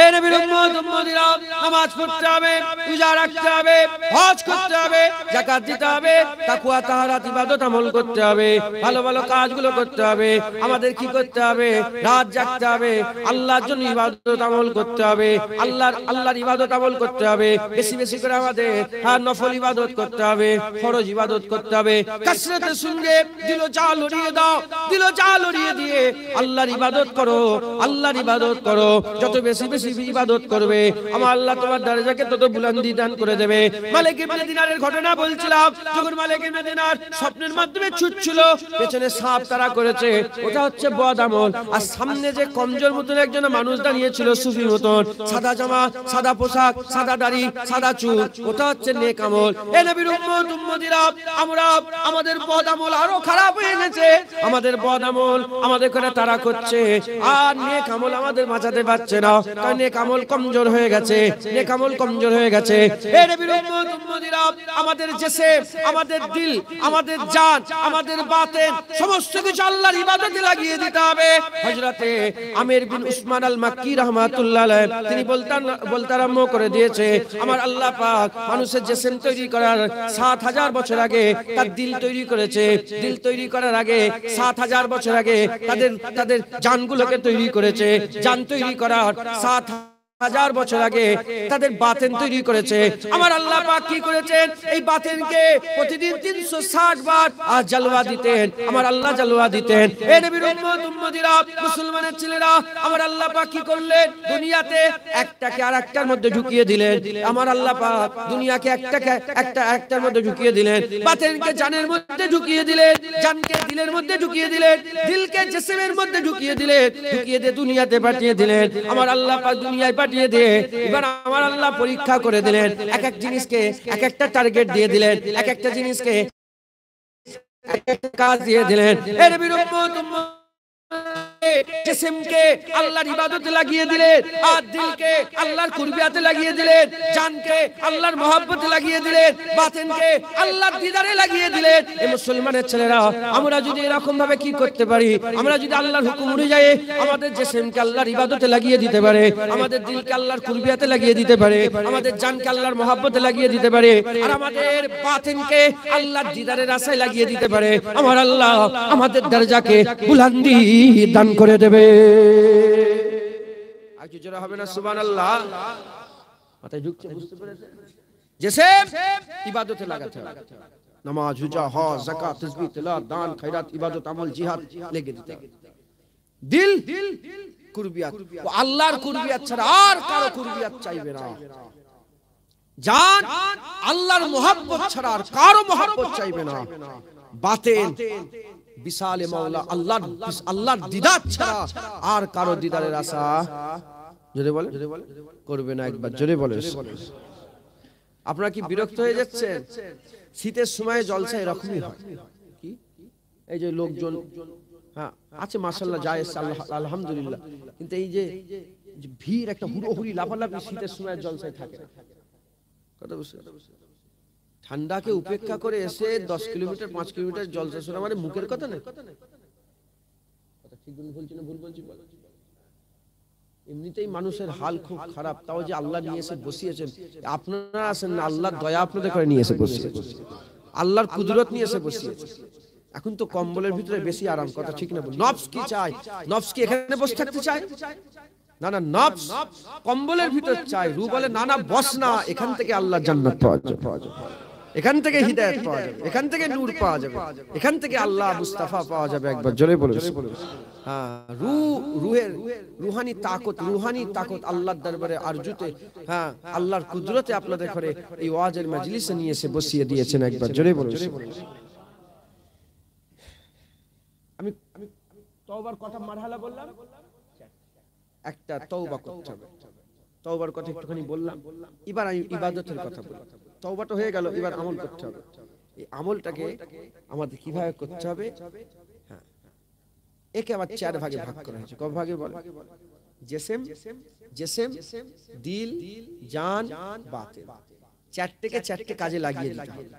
এ নবীর উম্মত উম্মতিরা, নামাজ পড়তে হবে, রোজা রাখতে হবে, হজ করতে হবে, যাকাত দিতে হবে, তাকওয়া তাহারাত ইবাদত আমল করতে হবে, ভালো ভালো কাজগুলো করতে হবে। আমাদের কি করতে হবে? রাত জাগতে হবে, আল্লাহর জন্য ইবাদত আমল করতে হবে, আল্লাহর ইবাদত আমল করতে হবে। বেশি বেশি করে আমাদের নফল ইবাদত করতে হবে, ফরজ ইবাদত করতে হবে। কাসরাতের সঙ্গে দিল যা লড়িয়ে দাও, দিল যা লড়িয়ে দিয়ে আল্লাহর ইবাদত করো, আল্লাহর ইবাদত করো। যত বেশি বেশি ইবাদত করবে আমার আল্লাহ তোমার দরজাকে তত বুলন্দি দান করে দেবে। মালিক ইবনে দিনারের ঘটনা বলছিলাম, যখন মালিক ইবনে দিনার স্বপ্নের মাধ্যমে ছুটছিল, পেছনে সাপ তারা করেছে, ওটা হচ্ছে বদ আমল। আর সামনে যে কমজোর মতন একজন মানুষ দাঁড়িয়েছিল, সুফি মতন, সাদা জামা, সাদা পোশাক, সাদা দাড়ি, সাদা চুল, ওটা হচ্ছে নেক আমল। এ নবীর উম্মত উম্মতিরা, আমরা আমাদের বদ আমল আরো খারাপ হয়ে গেছে, আমাদের বদ আমল আমাদের করে তারা করছে, আর নেক আমল আমাদের বাঁচাতে পারছে না। কারণ নেক আমল কমজোর হয়ে গেছে, নেক আমল কমজোর হয়ে গেছে। এ নবীর উম্মত উম্মতিরা, আমাদের জিসম, আমাদের দিল, আমাদের জান, আমাদের বাতেন সমস্ত কিছু আল্লাহর ইবাদতে লাগিয়ে দিতে হবে। হযরতে আমির বিন উসমান আল মাক্কি রাহমাতুল্লাহ আলাইহি তিনি বলতে আরম্ভ করে দিয়েছে, আমার আল্লাহ পাক মানুষের জিসম তৈরি করার ৭০০০ বছর আগে তার দিল তৈরি করেছে। দিল তৈরি করার আগে ৭০০০ বছর আগে তাদের জানগুলোকে তৈরি করেছে। জান তৈরি করার ৭০০০ বছর আগে তাদের বাতেন তৈরি করেছে। আমার আল্লাহ পাক কি করেছেন? এই বাতেনকে প্রতিদিন ৩৬০ বার আর জালওয়া দিতেন, আমার আল্লাহ জালওয়া দিতেন। এ নবীর উম্মত উম্মতিরা, মুসলমানের ছেলেরা, আমার আল্লাহ পাক কি করলেন? দুনিয়াতে একটাকে আরেকটার মধ্যে ঢুকিয়ে দিলেন। আমার আল্লাহ পাক দুনিয়াকে একটার মধ্যে ঢুকিয়ে দিলেন, বাতেনকে জানের মধ্যে ঢুকিয়ে দিলেন, জানকে দিলের মধ্যে ঢুকিয়ে দিলেন, দিলকে জিসমের মধ্যে ঢুকিয়ে দিলেন, ঢুকিয়ে দিয়ে দুনিয়াতে পাঠিয়ে দিলেন। আমার আল্লাহ পাক দুনিয়ায় পাঠিয়ে দিয়ে এবার আমার আল্লাহ পরীক্ষা করে দিলেন, এক এক জিনিসকে এক একটা টার্গেট দিয়ে দিলেন, এক একটা জিনিসকে এক একটা কাজ দিয়ে দিলেন। এ নবীর উম্মত জিসমকে আল্লাহর ইবাদতে লাগিয়ে দিলেন, আর দিলকে আল্লাহর কুরবিয়াতে লাগিয়ে দিলেন, জানকে আল্লাহর মহব্বতে লাগিয়ে দিলেন, বাতেনকে আল্লাহর দিদারে লাগিয়ে দিলেন। এই মুসলমানের ছেলেরা, আমরা যদি এরকম ভাবে কি করতে পারি, আমরা যদি আল্লাহর হুকুম অনুযায়ী আমাদের জিসমকে আল্লাহর ইবাদতে লাগিয়ে দিতে পারে, আমাদের দিলকে আল্লাহর কুরবিয়াতে লাগিয়ে দিতে পারে, আমাদের জানকে আল্লাহর মহব্বতে লাগিয়ে দিতে পারে, আর আমাদের বাতেনকে আল্লাহর দিদারের আশায় লাগিয়ে দিতে পারে, আমার আল্লাহ আমাদের দরজাকে বুলন্দি দান করে দেবে। আর কি জোরে হবে না সুবহানাল্লাহ? মাথায় ঢুকছে, বুঝতে পেরেছেন? জিসম ইবাদতে লাগাতে হবে, নামাজ, রোজা, হজ, যাকাত, তাসবিহ, তিলাওয়াত, দান, খায়রাত, ইবাদত, আমল, জিহাদ লেগে দিতে হবে। দিল কুরবিয়াত, ও আল্লাহর কুরবিয়াত ছাড়া আর কারো কুরবিয়াত চাইবে না। জান আল্লাহর মহব্বত ছাড়া আর কারো মহব্বত চাইবে না। বাতেন বিশালে মাওলা আল্লাহর দিদার ছাড়া আর কারো দিদারের আশা জোরে বলে করবে না। একবার জোরে বলে। আপনারা কি বিরক্ত হয়ে যাচ্ছেন? শীতের সময় জলসা এরকমই হয় কি, এই যে লোকজন হ্যাঁ আছে মাশাআল্লাহ যায় আলহামদুলিল্লাহ, কিন্তু এই যে ভিড় একটা হুড়োহুড়ি লাফালাফি শীতের সময় জলসায় থাকে। কথা বুঝছেন? ঠান্ডাকে উপেক্ষা করে এসে 10 কিলোমিটার 5 কিলোমিটার জলসা শোনা মানে মুখের কথা না। কথা ঠিক বলছি না ভুল বলছি? এমনিতেই মানুষের হাল খুব খারাপ, তাও যে আল্লাহ নিয়ে এসে বসিয়েছেন। আপনারা আছেন না, আল্লাহর দয়া আপনাদের করে নিয়ে এসে বসিয়েছেন, আল্লাহর কুদরত নিয়ে এসে বসিয়েছেন। এখন তো কম্বলের ভিতরে বেশি আরাম। কথা ঠিক না? নফস কি চায়? নফস কি এখানে বসে থাকতে চায়? না না, নফস কম্বলের ভিতর চায়। রূহ বলে না না বস না, এখান থেকে আল্লাহর জান্নাত পাওয়া যাবে, এখান থেকে হিদায়াত পাওয়া যাবে, এখান থেকে নূর পাওয়া যাবে, এখান থেকে আল্লাহ মুস্তাফা পাওয়া যাবে। একবার জোরে বলুন। হ্যাঁ, রূহের রূহানি তাকত আল্লাহর দরবারে আরজুতে, হ্যাঁ আল্লাহর কুদরতে আপনাদের ঘরে এই ওয়াজের মজলিসে নিয়ে এসে বসিয়ে দিয়েছেন। একবার জোরে বলুন। আমি তওবার কথা মারহালা বললাম, একটা তওবা করতে হবে। তওবার কথা একটুখানি বললাম, এবার আমি ইবাদতের কথা বললাম। তওবাটা হয়ে গেল, এবার আমল করতে হবে। এই আমলটাকে আমাদের কিভাবে করতে হবে? হ্যাঁ, একে আবার 4 ভাগে ভাগ করা হয়েছে। কয় ভাগে বলে? জিসম, দিল, জান, বাতিন। 4টেকে 4টে কাজে লাগিয়ে দিতে হবে।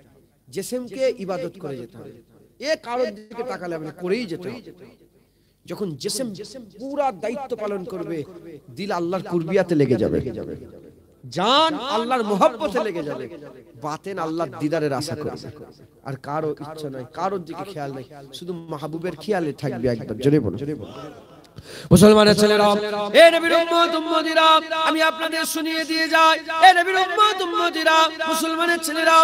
জিসমকে ইবাদত করে যেতে হবে, এ কারোর দিকে তাকালে হবে না, করেই যেতে হবে। যখন জিসম পুরা দায়িত্ব পালন করবে, দিল আল্লাহর কুরবিয়াতে লেগে যাবে, জান আল্লাহর মোহাব্বতে লেগে যাবে, বাতেন আল্লাহর দিদারের আশা করবে। আর কারো ইচ্ছা নাই, কারোর দিকে খেয়াল নাই, শুধু মাহবুবের খেয়ালে থাকবে। একবার জোরে বলুন। মুসলমানের ছেলেরা, এ নবীর উম্মত উম্মতিরা, আমি আপনাদের শুনিয়ে দিয়ে যাই, এ নবীর উম্মত উম্মতিরা, মুসলমানের ছেলেরা,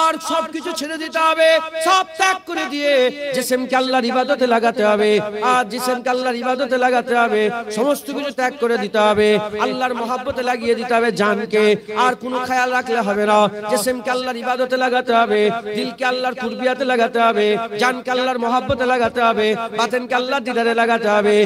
আর সব কিছু ছেড়ে দিতে হবে, সব ত্যাগ করে দিয়ে জিসমকে আল্লাহর ইবাদতে লাগাতে হবে। আর জিসমকে আল্লাহর ইবাদতে লাগাতে হবে, সমস্ত কিছু ত্যাগ করে দিতে হবে, আল্লাহর মহব্বতে লাগিয়ে দিতে হবে জানকে। আর কোনো খেয়াল রাখলে হবে না, জিসমকে আল্লাহর ইবাদতে লাগাতে হবে, দিলকে আল্লাহর কুরবিয়াতে লাগাতে হবে, জানকে আল্লাহর মহব্বতে লাগাতে হবে, বাতেনকে আল্লাহর দিদারে লাগাতে হবে।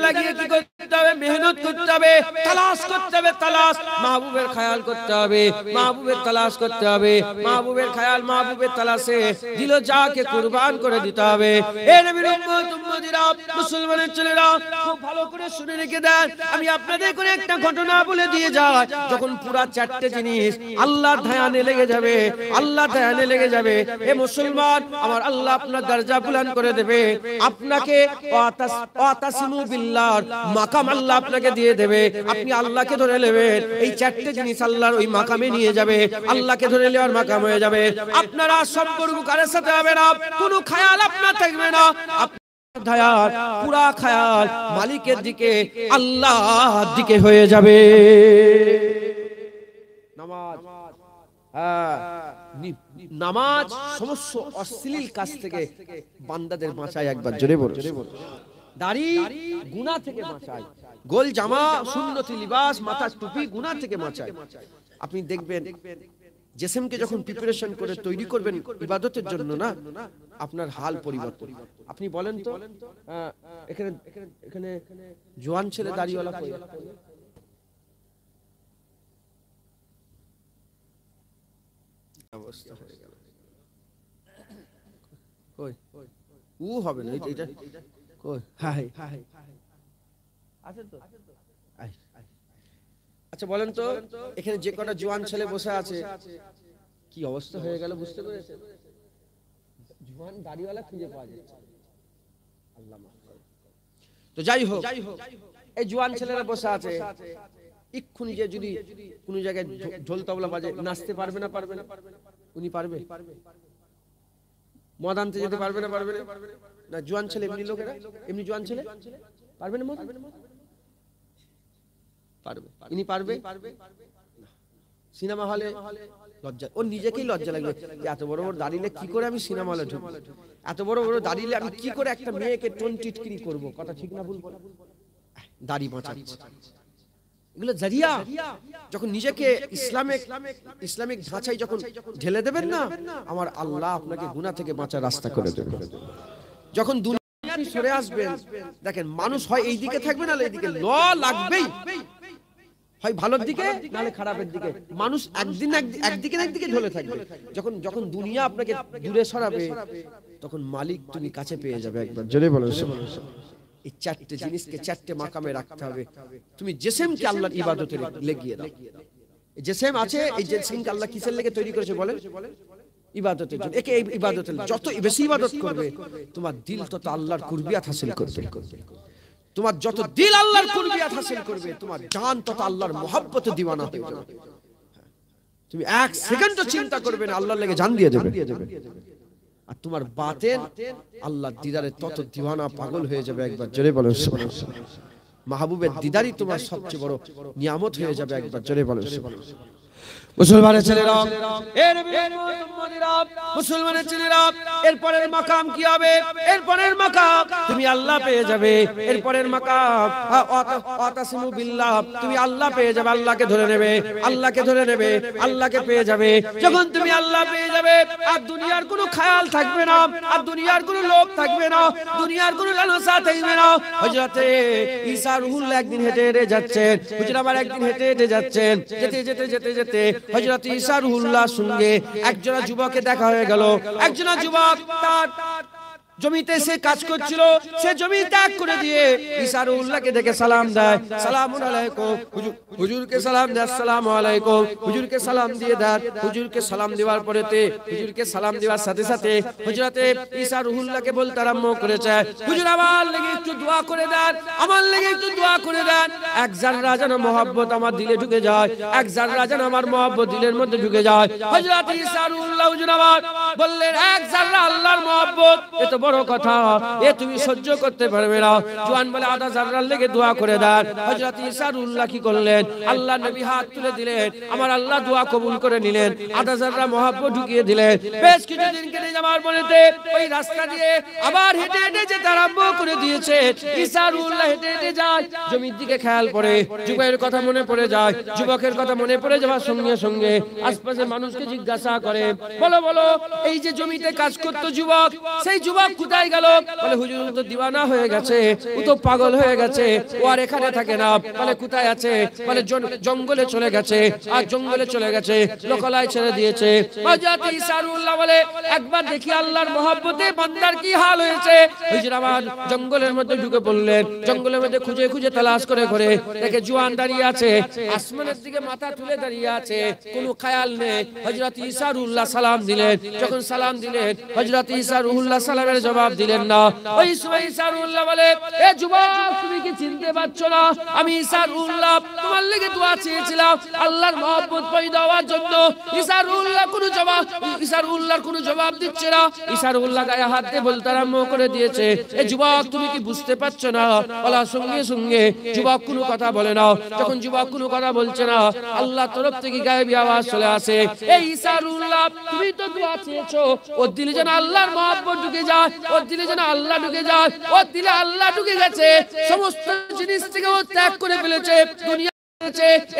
লাগিয়ে কি করতে হবে? মেহনত করতে হবে, তালাশ করতে হবে, তালাশ মাহবুবের খেয়াল করতে হবে, মাহবুবের তালাশ করতে হবে, মাহবুবের খেয়াল মাহবুবের তালাশে দিল যাকে কুরবান করে দিতে হবে। এ নবীর উম্মত উম্মতিরা, মুসলমানের ছেলেরা, খুব ভালো করে শুনে রেখে দেন। আমি আপনাদের করে একটা ঘটনা বলে দিয়ে যাই। যখন পুরা 4টে জিনিস আল্লাহর ধ্যানে লেগে যাবে, আল্লাহর ধ্যানে লেগে যাবে, এ মুসলমান, আমার আল্লাহ আপনার দরজা বুলন্দ করে দেবে। আপনাকে ওয়াতাসিমু বিল্লাহ মাকাম আল্লাহ আপনাকে দিয়ে দেবে। আপনি আল্লাহকে ধরে নেবেন, এই 4টে জিনিস আল্লাহর ওই মাকামে নিয়ে যাবে, আল্লাহকে ধরে নেওয়ার মাকাম হয়ে যাবে। আপনারা সম্পর্ক কারোর সাথে হবে না, কোনো খেয়াল আপনার থাকবে না, আপনার পুরা খেয়াল মালিকের দিকে, আল্লাহর দিকে হয়ে যাবে। নামাজ, নামাজ সমস্ত অশ্লীল কাজ থেকে বান্দাদের বাঁচায়। একবার জোরে বলুন। দাড়ি গুনাহ থেকে বাঁচায়, গোল জামা সুন্নতি লিবাস, মাথার টুপি গুনাহ থেকে বাঁচায়। আপনি দেখবেন জিসমকে যখন প্রিপারেশন করে তৈরি করবেন ইবাদতের জন্য, না আপনার হাল পরিবর্তন। আপনি বলেন তো, এখানে এখানে জওয়ান ছেলে দাড়িওয়ালা কই? অবস্থা হয়ে গেল, কই ও হবে না এটা কই? হাই আছে তো? আচ্ছা বলেন তো, এখানে যে কটা জওয়ান ছেলে বসে আছে, কি অবস্থা হয়ে গেল বুঝতে পেরেছেন? জওয়ান দাড়িওয়ালা খুঁজে পাওয়া যাচ্ছে, আল্লাহ মাফ করে। তো যাই হোক, এই জওয়ান ছেলেরা বসে আছে, ইক্ষুনি যে যদি কোন জায়গায় ঢোল তবলা বাজে, নাচতে পারবে না? পারবে না? উনি পারবে? মদ আনতে যেতে পারবে না? পারবে না? জওয়ান ছেলে, এমনি লোকেরা, এমনি জওয়ান ছেলে পারবে না? মদ পারবে? ইনি পারবে? সিনেমা হলে লজ্জা, ওর নিজেকেই লজ্জা লাগবে, এত বড় বড় দাঁড়িয়ে কি করে আমি সিনেমা হলে ঢুকবো, এত বড় বড় দাঁড়িয়ে আমি কি করে একটা মেয়েকে টোন টিটকিরি করবো। কথা ঠিক না ভুল? দাড়ি বাঁচাচ্ছে, এগুলো জারিয়া। যখন নিজেকে ইসলামিক ধাঁচাই যখন ঢেলে দেবেন না, আমার আল্লাহ আপনাকে গুনাহ থেকে বাঁচার রাস্তা করে দেবে। যখন দুনিয়া সরে আসবেন, দেখেন মানুষ হয় এই দিকে থাকবে না এই দিকে, ল লাগবেই। হয় ভালোর দিকে নালে খারাপের দিকে। মানুষ একদিকে না একদিকে ঢলে থাকবে। যখন যখন দুনিয়া আপনাকে দূরে সরাবে তখন মালিক তুমি কাছে পেয়ে যাবে। একবার জোরে বলো। এই চারটে জিনিসকে চারটে মাকামে রাখতে হবে। তুমি জিসমকে আল্লাহর ইবাদতে লেগিয়ে দাও। জিসম আছে, এই জিসমকে আল্লাহ কিসের লেগে তৈরি করেছে বলেন? ইবাদতের জন্য। একে ইবাদতের যত বেশি ইবাদত করবে তোমার দিল তত আল্লাহর কুরবিয়াত হাসিল করবে। তোমার যত দিল আল্লাহর কুরবিয়াত হাসিল করবে তোমার জান তত আল্লাহর মহব্বতে দিওয়ানা হয়ে যাবে। তুমি এক সেকেন্ডও চিন্তা করবে না, আল্লাহর লেগে জান দিয়ে দেবে। আর তোমার বাতেন আল্লাহর দিদারে তত দিওয়ানা পাগল হয়ে যাবে। একবার জোরে বলো সুবহানাল্লাহ। মাহবুবের দিদারই তোমার সবচেয়ে বড় নিয়ামত হয়ে যাবে। একবার জোরে বলো সুবহানাল্লাহ। মুসলমানের ছেলেরা, মুসলমানের ছেলেরা, এরপরের মাকাম কি হবে? এরপরের মাকাম তুমি আল্লাহ পেয়ে যাবে। এরপরের মাকাম আতাসিমু বিল্লাহ, তুমি আল্লাহ পেয়ে যাবে। আল্লাহকে ধরে নেবে, আল্লাহকে ধরে নেবে, আল্লাহকে পেয়ে যাবে। যখন তুমি আল্লাহ পেয়ে যাবে আর দুনিয়ার কোনো খেয়াল থাকবে না, আর দুনিয়ার কোনো লোভ থাকবে না, দুনিয়ার কোনো লালসা থাকবে না। হযরতে ঈসা রুহুল্লাহ একদিন হেঁটে হেঁটে যাচ্ছেন, হুজুর আমার একদিন হেঁটে হেঁটে যাচ্ছেন। যেতে যেতে যেতে যেতে হযরত ঈসা রুহুল্লাহর সঙ্গে একজন যুবকের দেখা হয়ে গেল। একজন যুবক তার জমিতে সে কাজ করছিল, সে জমি ত্যাগ করে দিয়ে ঈসা রুহুল্লাহকে দেখে সালাম দেয়, সালামুন আলাইকুম। হুজুরকে সালাম দেয়, আসসালামু আলাইকুম। হুজুরকে সালাম দিয়ে দেয়। হুজুরকে সালাম দেওয়ার পরেতে হুজুরকে সালাম দেওয়ার সাথে সাথে হযরতে ঈসা রুহুল্লাহকে বলতে আরম্ভ করেছে, হুজুর আমার লাগি একটু দোয়া করে দেন, আমার লাগি একটু দোয়া করে দেন। এক জাররা যেন মহব্বত আমার দিলে ঢুকে যায়, এক জাররা যেন আমার মহব্বত দিলের মধ্যে ঢুকে যায়। হযরত ঈসা রুহুল্লাহ হুজুর আমার বললেন, এক জাররা আল্লাহর মহব্বত এত বড় কথা, এ তুমি সহ্য করতে পারবে না। জওয়ান বলে আধা জাররার লেগে দোয়া করে দেন। হযরত ঈসা রুহুল্লাহ কি করলেন? আল্লাহ নবী হাত তুলে দিলেন, আমার আল্লাহ দোয়া কবুল করে নিলেন, আধা জাররা মহব্বত ঢুকিয়ে দিলেন। বেশ কিছুদিন কেটে যাওয়ার পরেতে ওই রাস্তা দিয়ে আবার হেঁটে হেঁটে যেতে আরম্ভ করে দিয়েছে। ঈসা রুহুল্লাহ হেঁটে হেঁটে যায়, জমির দিকে খেয়াল পড়ে, যুবকের কথা মনে পড়ে যায়। যুবকের কথা মনে পড়ে যাওয়ার সঙ্গে সঙ্গে আশপাশে মানুষকে জিজ্ঞাসা করে, বলো বলো এই যে জমিতে কাজ করতো যুবক, সেই যুবক কোথায় গেল? বলে হুজুর তো দিওয়ানা হয়ে গেছে, ও তো পাগল হয়ে গেছে, ও আর এখানে থাকে না। বলে কোথায় আছে? বলে জঙ্গলে চলে গেছে। আর জঙ্গলে চলে গেছে, লোকালয় ছেড়ে দিয়েছে। হযরত ঈসা রুহুল্লাহ বলে, একবার দেখি আল্লাহর মহব্বতে বান্দার কি হাল হয়েছে। হুজুর আমার জঙ্গলের মধ্যে ঢুকে পড়লেন, জঙ্গলের মধ্যে খুঁজে খুঁজে তালাশ করে করে দেখে জওয়ান দাঁড়িয়ে আছে, আসমানের দিকে মাথা তুলে দাঁড়িয়ে আছে, কোনো খেয়াল নেই। হযরত ঈসা রুহুল্লাহ সালাম দিলেন। যখন সালাম দিলেন হযরত ঈসা রুহুল্লাহ সালামের জবাব দিলেন না। ওই সময় ঈসা রুহুল্লাহ বলে, এ যুবক তুমি কি চিনতে পারছো না আমি ঈসা রুহুল্লাহ, তোমার লাগি দোয়া চেয়েছিলাম আল্লাহর মহব্বত পয়দা হওয়ার জন্য। ঈসা রুহুল্লাহর কোনো জবাব দিচ্ছে না। ঈসা রুহুল্লাহ গায়ে হাত দিয়ে বলতে আরম্ভ করে দিয়েছে, এ যুবক তুমি কি বুঝতে পারছো না? বলার সঙ্গে সঙ্গে যুবক কোনো কথা বলে না। যখন যুবক কোনো কথা বলছে না, আল্লাহর তরফ থেকে গায়েবী আওয়াজ চলে আসে, এই ঈসা রুহুল্লাহ তুমি তো দোয়া চেয়েছো, ওর দিলে যেন আল্লাহর মহব্বত ঢুকে যায়, ওর দিলে যেন আল্লাহ ঢুকে যায়, ওর দিলে আল্লাহ ঢুকে গেছে। সমস্ত জিনিস থেকে ও ত্যাগ করে ফেলেছে, দুনিয়া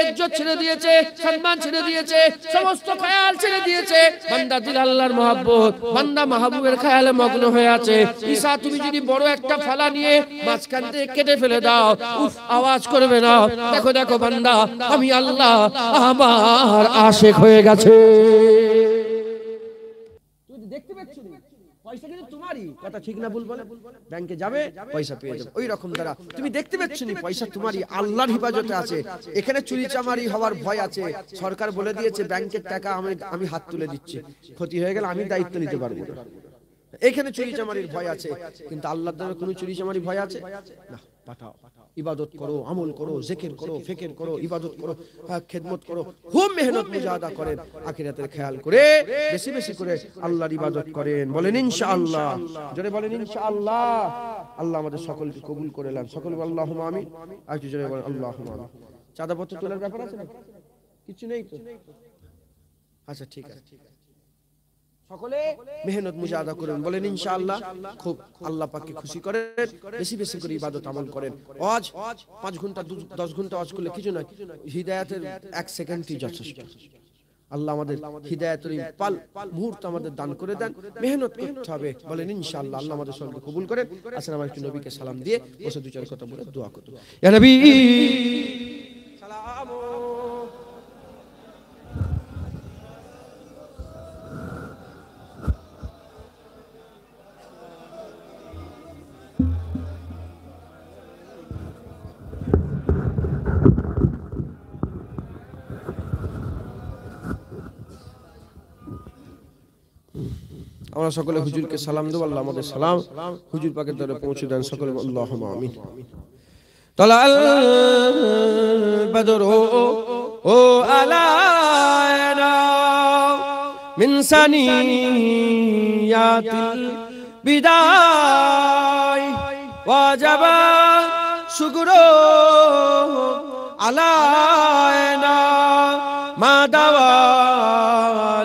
ইজ্জত ছেড়ে দিয়েছে, সম্মান ছেড়ে দিয়েছে, সমস্ত খেয়াল ছেড়ে দিয়েছে। বান্দা দিল আল্লাহর মহব্বত, বান্দা মাহবুবের খেয়ালে মগ্ন হয়ে আছে। ঈসা তুমি যদি বড় একটা ফালা নিয়ে মাঝখান থেকে কেটে ফেলে দাও, উফ আওয়াজ করবে না। দেখো দেখো বান্দা, আমি আল্লাহ আমার আশিক হয়ে গেছে। তুমি দেখতে পাচ্ছ না পয়সা কিন্তু তোমারই, কথা ঠিক না ভুল বলে? ব্যাংকে যাবে পয়সা পেয়ে যাবে, ওই রকম দ্বারা তুমি দেখতে পাচ্ছ না পয়সা তোমারই, আল্লাহর হিফাজতে আছে। এখানে চুরি চামারি হওয়ার ভয় আছে। সরকার বলে দিয়েছে ব্যাংকের টাকা আমি হাত তুলে দিচ্ছি, ক্ষতি হয়ে গেলে আমি দায়িত্ব নিতে পারবো না। এখানে চুরি চামারির ভয় আছে, কিন্তু আল্লাহর দ্বারা কোনো চুরি চামারির ভয় আছে না। পাঠাও, ইবাদত করো, আমল করো, জিকির করো, ফিকির করো, ইবাদত করো, খেদমত করো, খুব মেহনত মুজাহাদা করেন, আখিরাতের খেয়াল করে বেশি বেশি করে আল্লাহর ইবাদত করেন। বলেন ইনশাআল্লাহ, জোরে বলেন ইনশাআল্লাহ। আল্লাহ আমাদের সকলকে কবুল করে নেন। সকলে আল্লাহুম্মা আমিন। আর কি জোরে বলেন আল্লাহুম্মা আমিন। চাঁদাপত্র তোলার ব্যাপার আছে না? কিছু নেই তো? আচ্ছা ঠিক আছে, সকলে মেহনত মুজাহাদা করেন। বলেন ইনশাআল্লাহ। খুব আল্লাহ পাককে খুশি করেন, বেশি বেশি করে ইবাদত আমল করেন। আজ 5 ঘন্টা 10 ঘন্টা ওয়াজ করলে কিছু না, হিদায়াতের 1 সেকেন্ডই যথেষ্ট। আল্লাহ আমাদের হিদায়াতের পাল মুহূর্ত আমাদের দান করে দেন। মেহনত করতে হবে। বলেন ইনশাআল্লাহ। আল্লাহ আমাদের সকলকে কবুল করেন। আসলে আমার একটু নবীকে সালাম দিয়ে বসে 2-4 কথা বলে দোয়া করব। ইয়া নবী সালাম আমরা সকলে হুজুরকে সালাম দেব, আল্লাহ আমাদের সালাম হুজুর পাকের দ্বারা পৌঁছে দেন, সকলে আল্লাহুম্মা আমিন। তালাল বদরু ও আলানা মিন সানিয়াতিল বিদায় ওয়াজাবা শুকরু আলানা মা দাওয়া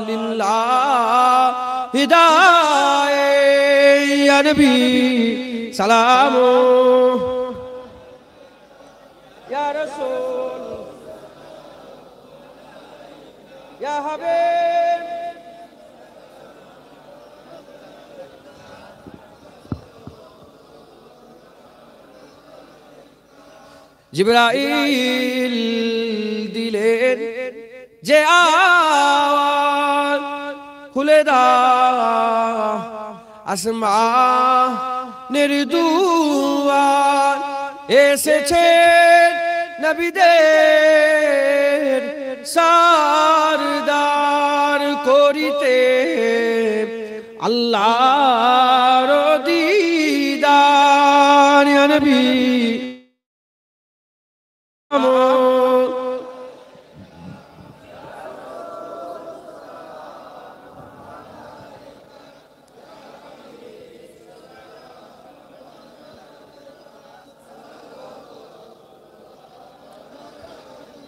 লিল্লাহ হিদায় ইয়া নবী সালামু ইয়া রাসূল ইয়া হাবিব জিবরাইল দিলেন যে আওয়াজ খুলে দাও আসমানের দুয়ার এসেছে নবীদের সরদার করিতে আল্লাহর দিদার ইয়া নবী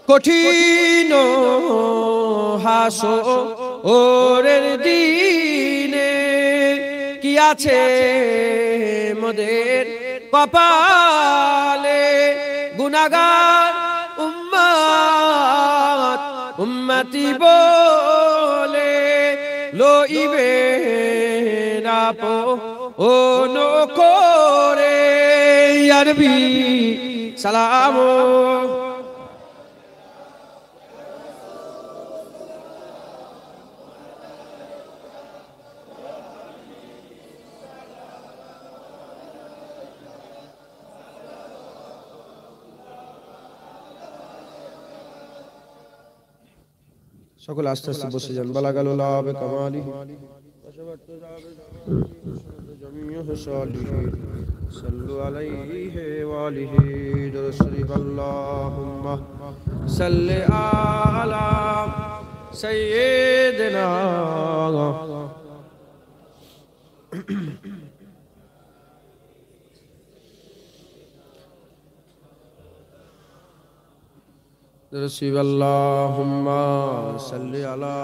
কঠিন হাসরের দিনে কি আছে মোদের কপালে গুনাহগার উম্মত উম্মতি বলে লইবে না ও নো করে ইয়া নবী সালাম সকল আস্তে আস্তে বসে যান। বালাগাল লাভ কামালি সাল্লু আলাইহি ওয়া আলিহি রাসূলি আল্লাহুম্মা সাল্লি আলা সাইয়্যিদিনা رسول اللهم صل على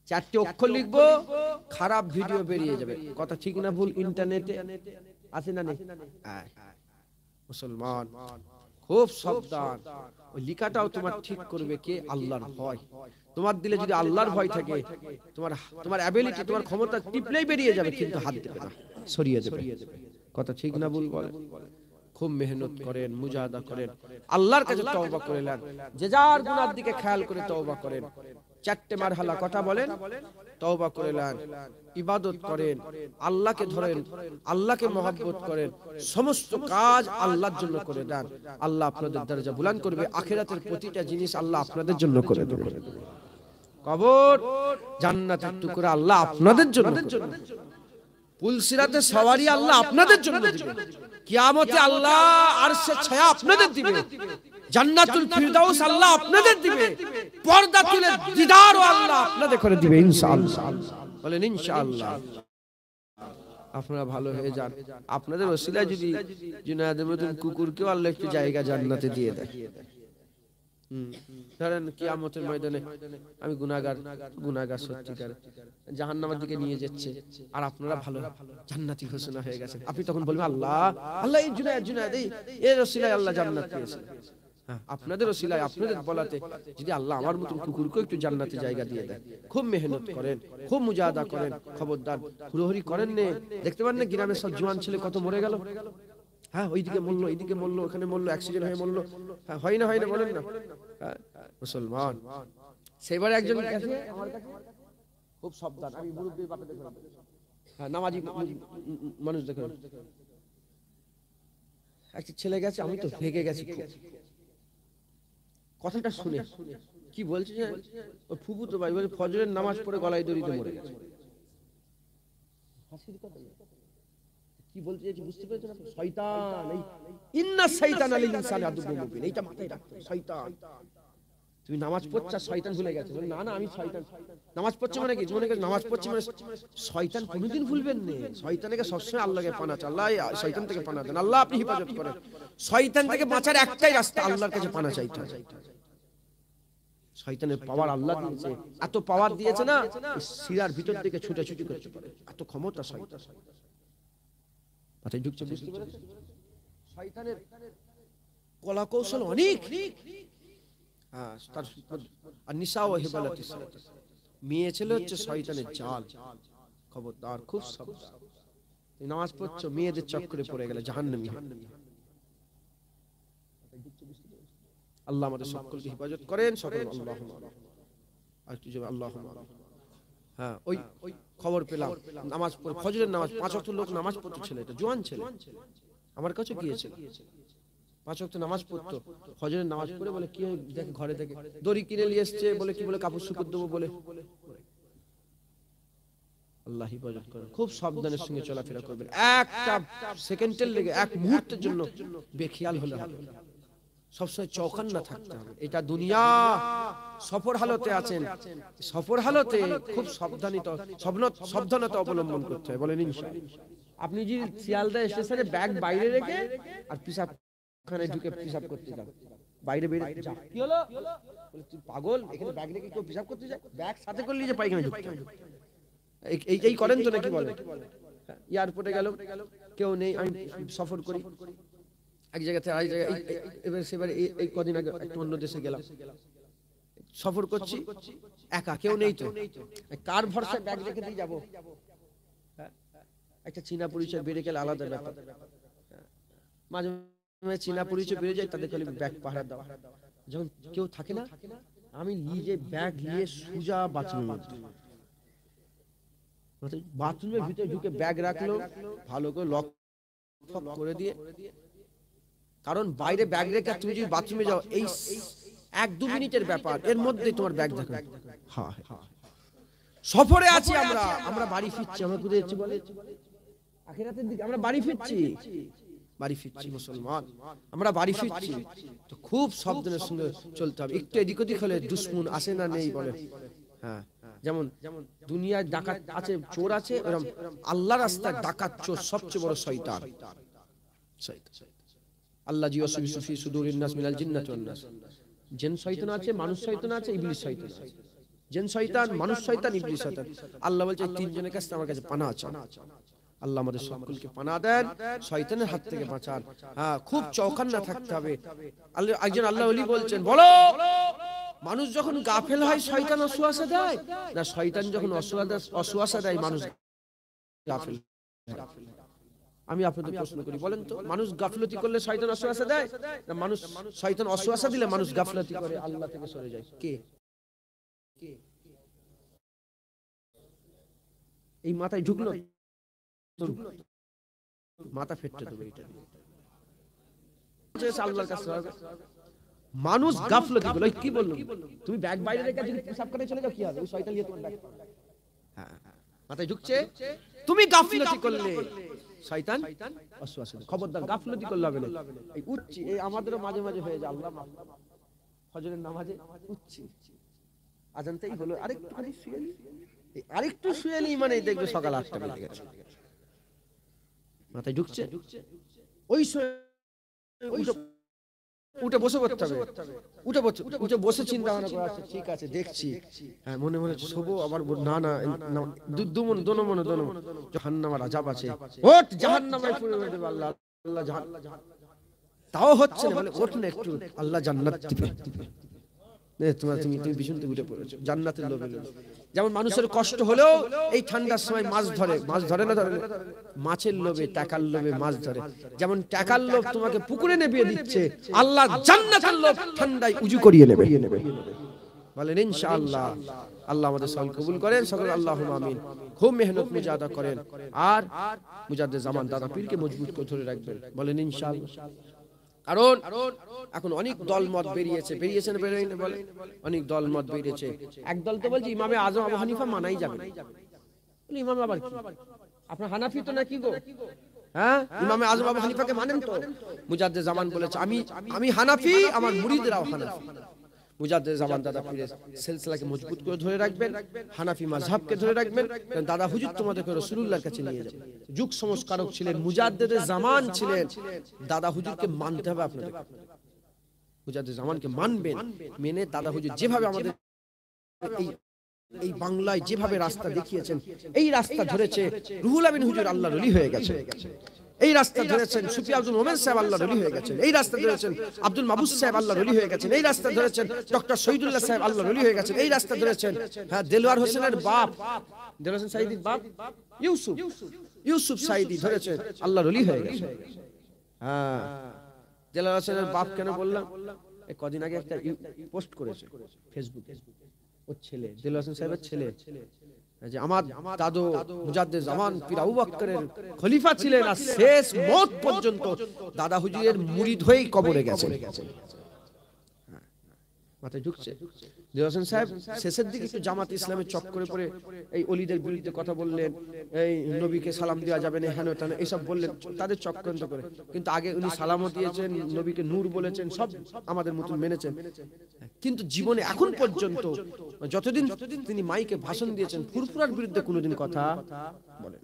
চারটি অক্ষর লিখবো, খারাপ ভিডিও বেরিয়ে যাবে, কথা ঠিক না ভুল? ইন্টারনেটে আছে না নেই? মুসলমান খুব সাবধান, ওই লেখাটাও তোমার ঠিক করবে কে? আল্লাহর ভয়। তোমার দিলে যদি আল্লাহর ভয় থাকে, তোমার অ্যাবিলিটি, তোমার ক্ষমতা টিপলেই বেরিয়ে যাবে, কিন্তু হাত দেবে না, সরিয়ে দেবে, কথা ঠিক না ভুল বলেন? খুব মেহনত করেন, মুজাহাদা করেন, আল্লাহর কাছে তওবা করে নেন, যে যার গুনার দিকে খেয়াল করে তওবা করেন। চারটে মারহালা কথা বলেন, তওবা করে নেন, ইবাদত করেন, আল্লাহকে ধরেন, আল্লাহকে মহব্বত করেন, সমস্ত কাজ আল্লাহর জন্য করে দেন। আল্লাহ আপনাদের দরজা বুলন্দ করবে, আখিরাতের প্রতিটা জিনিস আল্লাহ আপনাদের জন্য করে দেবে। কবর জান্নাতের টুকরা আল্লাহ আপনাদের জন্য, পুলসিরাতে সওয়ারি আল্লাহ আপনাদের জন্য দিবেন, কিয়ামতে আল্লাহ আরশের ছায়া আপনাদের দিবে, জান্নাতুল ফিরদাউস আল্লাহ আপনাদের দিবে, পর্দা তুলে দিদারও আল্লাহ আপনাদের করে দিবে ইনশাআল্লাহ। বলেন ইনশাআল্লাহ। আপনারা ভালো হয়ে যান, আপনাদের ওসিলায় যদি জুনায়েদের মতন কুকুরকেও আল্লাহ একটু জায়গা জান্নাতে দিয়ে দেয়। ধরেন কিয়ামতের ময়দানে আমি গুনাহগার সত্যিকার জাহান্নামের দিকে নিয়ে যাচ্ছে, আর আপনারা ভালো জান্নাতি ঘোষণা হয়ে গেছেন, আপনি তখন বলবেন আল্লাহ আল্লাহ এই জুনায়েদ এই ওসিলায় আল্লাহ জান্নাত দিয়েছে। আপনাদের ওসিলায়, আপনাদের বলাতে যদি আল্লাহ আমার মতন কুকুরকে একটু জান্নাতে জায়গা দিয়ে দেয়। খুব মেহনত করেন, খুব মুজাহাদা করেন, খবরদার হুড়োহুড়ি করেন নে। দেখতে পান না গ্রামের সব জওয়ান ছেলে কত মরে গেল, হ্যাঁ ওইদিকে মরলো, এইদিকে মরলো, ওখানে মরলো, অ্যাক্সিডেন্ট হয়ে মরলো, হ্যাঁ হয় না বলেন না? মুসলমান সেবারে একজন গেছে আমার কাছে, খুব সাবধান, আমি মুরব্বি বাপে দেখলাম, হ্যাঁ নামাজি মানুষ দেখো, একটা ছেলে গেছে, আমি তো ভেগে গেছি কথাটা শুনে। কি বলছে যে ওর ফুফুতো ভাই বলে ফজরের নামাজ পড়ে গলায় দড়িতে মরে গেছে। হাসির কথা কি বলতে চাইছি বুঝতে পেরেছেন আপনি? শয়তান, এই ইন্না শাইতানা লিল ইনসানি আদুউম মুবিন, এইটা মাথায় রাখতে হবে। শয়তান, তুমি নামাজ পড়ছ শয়তান ভুলে গেছে, বলে না না আমি শয়তান নামাজ পড়ছি মানে কি মনে করে নামাজ পড়ছি মানে শয়তান কোনোদিন ভুলবেন না। শয়তানকে সবসময় আল্লাহকে পানা চাই, আল্লাহ শয়তান থেকে পানা দেন, আল্লাহ আপনি হেফাজত করেন। শয়তান থেকে বাঁচার একটাই রাস্তা, আল্লাহর কাছে পানা চাইতে হবে। শয়তানের পাওয়ার আল্লাহ দিয়েছে, এত পাওয়ার দিয়েছে না শিরার ভিতর থেকে ছুটাছুটি করতে পারে, এত ক্ষমতা শয়তান। মাথায় ঢুকছে বুঝতে পেরেছেন? শয়তানের কলা কৌশল অনেক। হ্যাঁ, তার আর নিসা ও হিবালাতিস, মেয়ে ছেলে হচ্ছে শয়তানের জাল। খবরদার, খুব সাবধান। নামাজ পড়ছো মেয়েদের চক্করে পড়ে গেলে জাহান্নামী। আল্লাহ আমাদের সকলকে হেফাজত করেন, সকল আল্লাহুম্মা আর কি যে আল্লাহুম্মা। হ্যাঁ, ওই খবর পেলাম নামাজ পড়ে ফজরের নামাজ 5 ওয়াক্ত লোক নামাজ পড়তে ছিল, এটা জোয়ান ছেলে আমার কাছে গিয়েছিল, 5 ওয়াক্ত নামাজ পড়তো, ফজরের নামাজ পড়ে বলে কি দেখে ঘরে থেকে দড়ি কিনে নিয়ে এসেছে, বলে কি বলে কাপড় শুকুর দেবো বলে। আল্লাহ হেফাজত করেন, খুব সাবধানের সঙ্গে চলাফেরা করবেন। একটা সেকেন্ডের লেগে, এক মুহূর্তের জন্য বেখেয়াল হলে হবে, সবসময় চৌকান্না থাকতে হবে। এটা দুনিয়া, সফর হালতে আছেন, সফর হালতে খুব সাবধানতা অবলম্বন করতে হয়। বলেন ইনশাআল্লাহ। আপনি যদি শিয়ালদা স্টেশনে ব্যাগ বাইরে রেখে আর পিশাবখানায় ঢুকে পিশাব করতে যান, বাইরে বেরিয়ে যা কি হলো, বলে তুই পাগল, এখানে ব্যাগ রেখে কেউ পিশাব করতে যায়? ব্যাগ সাথে করলি যে পায়খানায় ঢুকতে হয়, এই করেন তো নাকি? বলে এয়ারপোর্টে গেল, কেউ নেই, আমি সফর করি এক জায়গা থেকে আরেক জায়গায়, এবার সেবার এই কদিন আগে একটা অন্য দেশে গেলাম, সফর করছি একা, কেউ নেই তো, কার ভরসায় ব্যাগ রেখে দিয়ে যাবো? একটা চীনা পরিচয় বেড়ে গেলে আলাদা ব্যাপার। মাঝে মাঝে চীনা পরিচয় বেড়ে যায়, তাদের খালি ব্যাগ পাহারা দাও। যখন কেউ থাকে না, আমি নিজে ব্যাগ নিয়ে সোজা বাথরুমের ভিতরে ঢুকে ব্যাগ রাখলো, ভালো করে লক করে দিয়ে, কারণ বাইরে ব্যাগ রেখে তুমি যদি বাথরুমে যাও, এই 1-2 মিনিটের ব্যাপার, এর মধ্যে তোমার ব্যাগ দেখো। হ্যাঁ, সফরে আছি আমরা বাড়ি ফিরছি, আমরা কোথায় যাচ্ছি বলে? আখিরাতের দিকে আমরা বাড়ি ফিরছি মুসলমান, আমরা বাড়ি ফিরছি। তো খুব সাবধানের সঙ্গে চলতে হবে। একটু এদিক ওদিক হলে দুশ্মন আসে না নেই বলে। হ্যাঁ, যেমন দুনিয়ায় ডাকাত আছে, চোর আছে, এরকম আল্লাহ রাস্তায় ডাকাত চোর সবচেয়ে বড় শয়তান। আল্লাহ জিওয়াসু ফি সুদুরিন নাস মিনাল জিন্নাতি ওয়ান নাস। জিন শয়তান আছে, মানুষ শয়তান আছে, ইবলিস শয়তান আছে। জিন শয়তান, মানুষ শয়তান, ইবলিস শয়তান। আল্লাহ বলছে তিনজনের কাছে আমার কাছে পানাহ চাও। আল্লাহ আমাদের সকলকে পানাহ দেন, শয়তানের হাত থেকে বাঁচান। হ্যাঁ, খুব চৌকান্না থাকতে হবে। আল্লাহ একজন আল্লাহ ওলি বলছেন, বলো মানুষ যখন গাফেল হয় শয়তান অসুয়াশা দেয় না, শয়তান যখন অসুয়াশা দেয় মানুষ গাফেল। আমি আপনাদের প্রশ্ন করি, বলেন তো মানুষ গাফলতি করলে শয়তান অসুয়াশা দেয় না, মানুষ শয়তান অসুয়াশা দিলে মানুষ গাফলতি করে আল্লাহ থেকে সরে যায়? কে? এই মাথায় ঢুকলো, মাথা ফেটে দেবে এটা। আল্লাহর কাছে মানুষ গাফলতি করলে, কি বললো তুমি ব্যাগ বাইরে রেখে যদি পেশাব করে চলে যাও কি হবে? ওই শয়তান নিয়ে তোমার ব্যাগ। হ্যাঁ, মাথায় ঢুকছে, তুমি গাফলতি করলে শয়তান অসুয়াশা। খবরদার, গাফলতি করলে হবে না। এই উঠছি, এই আমাদেরও মাঝে মাঝে হয়ে যায়, আল্লাহ ফজরের নামাজে উঠছি, আজানতেই হলো আরেকটু শুয়ে নি, মানে দেখবে সকাল 8টা বেজে গেছে। মাথায় ঢুকছে, ওই উঠে বসে পড়তে হবে, উঠে বসে চিন্তা ভাবনা করা, আছে ঠিক আছে দেখছি, হ্যাঁ মনে মনে শোবো, আবার না না দোনো মনে জাহান্নামের আযাব আছে, ওঠ জাহান্নামে পুরে দেবে আল্লাহ, আল্লাহ তাও হচ্ছে না, বলে ওঠ না একটু, আল্লাহ জান্নাত দিবে। তুমি বিশুনতে উঠে পড়েছো জান্নাতের লোভে। যেমন মানুষের কষ্ট হলেও এই ঠান্ডার সময় মাছ ধরে না, ধরে মাছের লোভে, টাকার লোভে মাছ ধরে। যেমন টাকার লোভ তোমাকে পুকুরে নেবিয়ে দিচ্ছে, আল্লাহ জান্নাতের লোভ ঠান্ডায় উজু করিয়ে নেবে। বলেন ইনশাআল্লাহ। আল্লাহ আমাদের সকল কবুল করেন, সকল আল্লাহুম্মা আমিন। খুব মেহনত মুজাহাদা করেন আর মুজাদ্দিদ জামান দাদা পীরকে মজবুত করে ধরে রাখবেন, বলেন ইনশাআল্লাহ। কারণ এখন অনেক দল মত বেরিয়েছে না বেরিয়ে বলে, অনেক দল মত বেরিয়েছে। এক দল তো বলছে ইমামে আজম আবু হানিফা মানাই যাবে না। ইমাম আবার কি, আপনার হানাফি তো নাকি গো? হ্যাঁ, ইমামে আজম আবু হানিফাকে মানেন তো? মুজাদ্দিদ জামান বলেছে আমি হানাফি, আমার মুরিদরাও হানাফি। মুজাদ্দিদ জামান দাদা পীরের সিলসিলাকে মজবুত করে ধরে রাখবেন, হানাফি মাযহাবকে ধরে রাখবেন। দাদা হুজুর তোমাদেরকে রাসূলুল্লাহর কাছে নিয়ে যাবে। যুগ সংস্কারক ছিলেন, মুজাদ্দিদ জামান ছিলেন। দাদা হুজুরকে মানতে হবে আপনাদের, মুজাদ্দিদ জামানকে মানবেন, মেনে দাদা হুজুর যেভাবে আমাদের এই বাংলায় যেভাবে রাস্তা দেখিয়েছেন, এই রাস্তা ধরেছে রুহুল আমিন হুজুর, আল্লাহর ওলি হয়ে গেছে। এই রাস্তা ধরেছেন সুফি আব্দুল মোমেন সাহেব, আল্লাহর ওলি হয়ে গেছেন। এই রাস্তা ধরেছেন আব্দুল মাহবুব সাহেব, আল্লাহর ওলি হয়ে গেছেন। এই রাস্তা ধরেছেন ডক্টর শহীদুল্লাহ সাহেব, আল্লাহর ওলি হয়ে গেছেন। এই রাস্তা ধরেছেন হ্যাঁ দেলোয়ার হোসেনের বাপ, দেলোয়ার হোসেন সাইদির বাপ ইউসুফ সাইদি ধরেছেন, আল্লাহর ওলি হয়ে গেছে। হ্যাঁ, দেলোয়ার হোসেনের বাপ কেন বললাম? কদিন আগে একটা পোস্ট করেছে ফেসবুকে, ওর ছেলে দেলোয়ার হোসেন সাহেবের ছেলে, যে আমার দাদু মুজাদ্দিদ জামান পীর আবু বকরের খলিফা ছিলেন আর শেষ মওত পর্যন্ত দাদা হুজুরের মুরিদ হয়েই কবরে গেছেন। মাথায় ঢুকছে? দেলোয়ার হোসেন সাহেব শেষের দিকে একটু জামাত ইসলামের চক্করে পড়ে এই অলিদের বিরুদ্ধে কথা বললেন, এই নবীকে সালাম দেওয়া যাবে না, হেন তেন এইসব বললেন তাদের চক্রান্ত করে। কিন্তু আগে উনি সালামও দিয়েছেন, নবীকে নূর বলেছেন, সব আমাদের মতন মেনেছেন। কিন্তু জীবনে এখন পর্যন্ত যতদিন তিনি মাইকে ভাষণ দিয়েছেন, ফুরফুরার বিরুদ্ধে কোনোদিন কথা বলেন।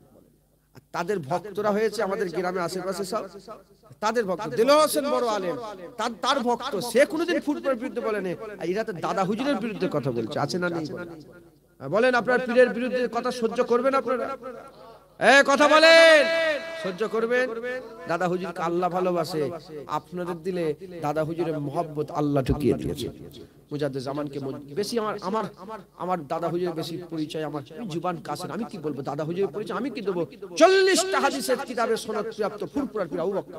তাদের ভক্তরা হয়েছে আমাদের গ্রামে আশেপাশে সব তাদের ভক্ত। দেলোয়ার হোসেন বড় আলেম, তার ভক্ত, সে কোনোদিন ফুরফুরার বিরুদ্ধে বলেনি। আর এরা তো দাদা হুজুরের বিরুদ্ধে কথা বলছে, আছে না নেই? বলেন আপনার পীরের বিরুদ্ধে কথা সহ্য করবেন আপনারা? কথা বলেন, সহ্য করবেন? দাদা হুজুরকে আল্লাহ ভালোবাসে, আপনাদের দিলে দাদা হুজুরের মহব্বত আল্লাহ ঢুকিয়ে দিয়েছে। মুজাদ্দিদ জামানকে বেশি আমার দাদা হুজুরের বেশি পরিচয়, আমার জুবান কাসের, আমি কি বলবো দাদা হুজুরের পরিচয়? আমি কি দেবো? 40টা হাদিসের কিতাবের সনদ প্রাপ্ত ফুরফুরার পীর আবু বকর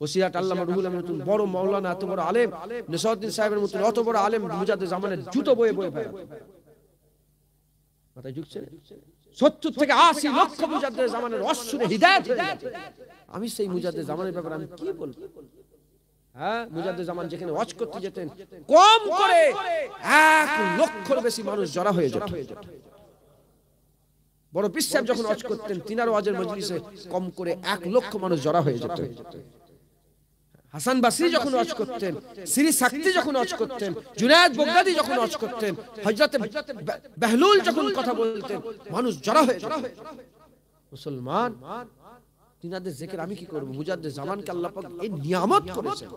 ওসিয়াত আল্লামা রুহুল আমিনের মতন বড় মাওলানা, এত বড় আলেম, নেসাউদ্দিন সাহেবের মতন অত বড় আলেম মুজাদ্দিদ জামানের জুতো বয়ে বয়ে ফেলে। মাথায় ঢুকছে? 70 থেকে 80 লক্ষ মুজাদ্দিদ জামানের অশ্রুরে হিদায়াত হয়ে গেছে। আমি সেই মুজাদ্দিদ জামানের ব্যাপারে আমি কি বলবো? হ্যাঁ, মুজাদ্দিদ জামান যেখানে ওয়াজ করতে যেতেন, কম করে 1 লক্ষের বেশি মানুষ জড়া হয়ে যেত। বড় পীর সাহেব যখন ওয়াজ করতেন, তিনার ওয়াজের মজলিসে কম করে 1 লক্ষ মানুষ জড়া হয়ে যেত। হাসান বাসরি যখন ওয়াজ করতেন, সিরি সাকতি যখন ওয়াজ করতেন, জুনায়েদ বগদাদি যখন ওয়াজ করতেন, হযরত বেহলুল যখন কথা বলতেন, মানুষ জড়া হয়ে যেত। মুসলমান, তিনাদের জিকির আমি কি করব? মুজাদ্দিদ জামানকে আল্লাহ পাক এই নিয়ামত করেছেন,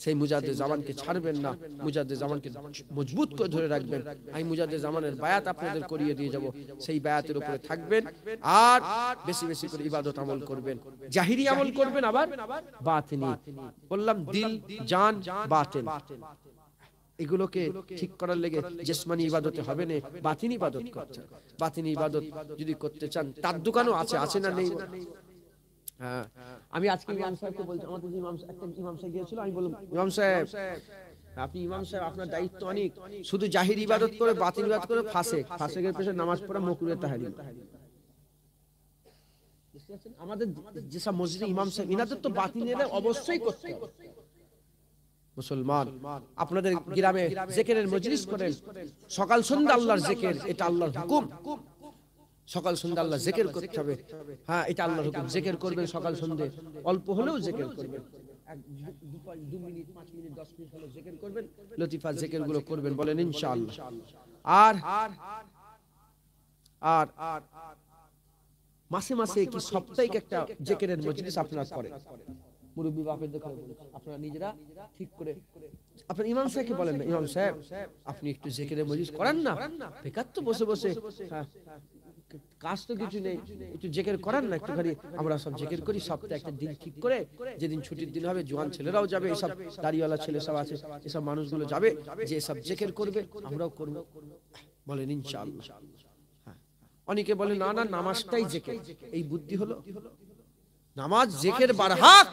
সেই মুজাদ্দিদ জামানকে ছাড়বেন না, মুজাদ্দিদ জামানকে মজবুত করে ধরে রাখবেন। আমি মুজাদ্দিদ জামানের বায়াত আপনাদের করিয়ে দিয়ে যাব, সেই বায়াতের উপরে থাকবেন আর বেশি বেশি করে ইবাদত আমল করবেন। জাহিরি আমল করবেন, আবার বাতিনি, বললাম দিল জান বাতিন, এগুলোকে ঠিক করার লেগে জিসমানি ইবাদতে হবে না, বাতিনি ইবাদত করতে। বাতিনি ইবাদত যদি করতে চান, তার দোকানও আছে না নেই? হ্যাঁ, আমি আজকে ইমাম সাহেবকে বলছি, আমাদের একটা ইমাম সাহেব গিয়েছিল, আমি বললাম ইমাম সাহেব, আপনি ইমাম সাহেব, আপনার দায়িত্ব অনেক, শুধু জাহির ইবাদত করে বাতিল ইবাদত করে ফাসেকের পেছনে নামাজ পড়া মাকরুহে তাহরিম। আমাদের যেসব মসজিদে ইমাম সাহেব, ইনাদের তো বাতিলের অবশ্যই করতে হবে। মুসলমান, আপনাদের গ্রামে জিকিরের মজলিস করেন, সকাল সন্ধ্যা আল্লাহর জিকির, এটা আল্লাহর হুকুম। সকাল সন্ধ্যা আল্লাহ জিকির করতে হবে। হ্যাঁ, এটা আল্লাহর হুকুম, জিকির করবেন সকাল সন্ধ্যে, অল্প হলেও জিকির করবেন, 2 মিনিট 5 মিনিট 10 মিনিট হলেও জিকির করবেন, লতিফা জিকির গুলো করবেন, বলেন ইনশাআল্লাহ। আর মাসে মাসে কি সাপ্তাহিক একটা জিকিরের মজলিস আপনারা করেন, মুরব্বি বাপের দেখে আপনারা নিজেরা ঠিক করে আপনার ইমাম সাহেবকে বলেন না, ইমাম সাহেব আপনি একটু জিকিরের মজলিস করেন না, বেকার তো বসে বসে, হ্যাঁ কাজ তো কিছু নেই, একটু জিকির করেন না, একটুখানি আমরা সব জিকির করি। সপ্তাহে একটা দিন ঠিক করে, যেদিন ছুটির দিন হবে, জোয়ান ছেলেরাও যাবে, এসব দাড়িওয়ালা ছেলে সব আছে, এসব মানুষগুলো যাবে, যে সব জিকির করবে, আমরাও করব, বলেন ইনশাআল্লাহ। হ্যাঁ, অনেকে বলে না না নামাজটাই জিকির, এই বুদ্ধি হলো নামাজ জিকির বারহাক,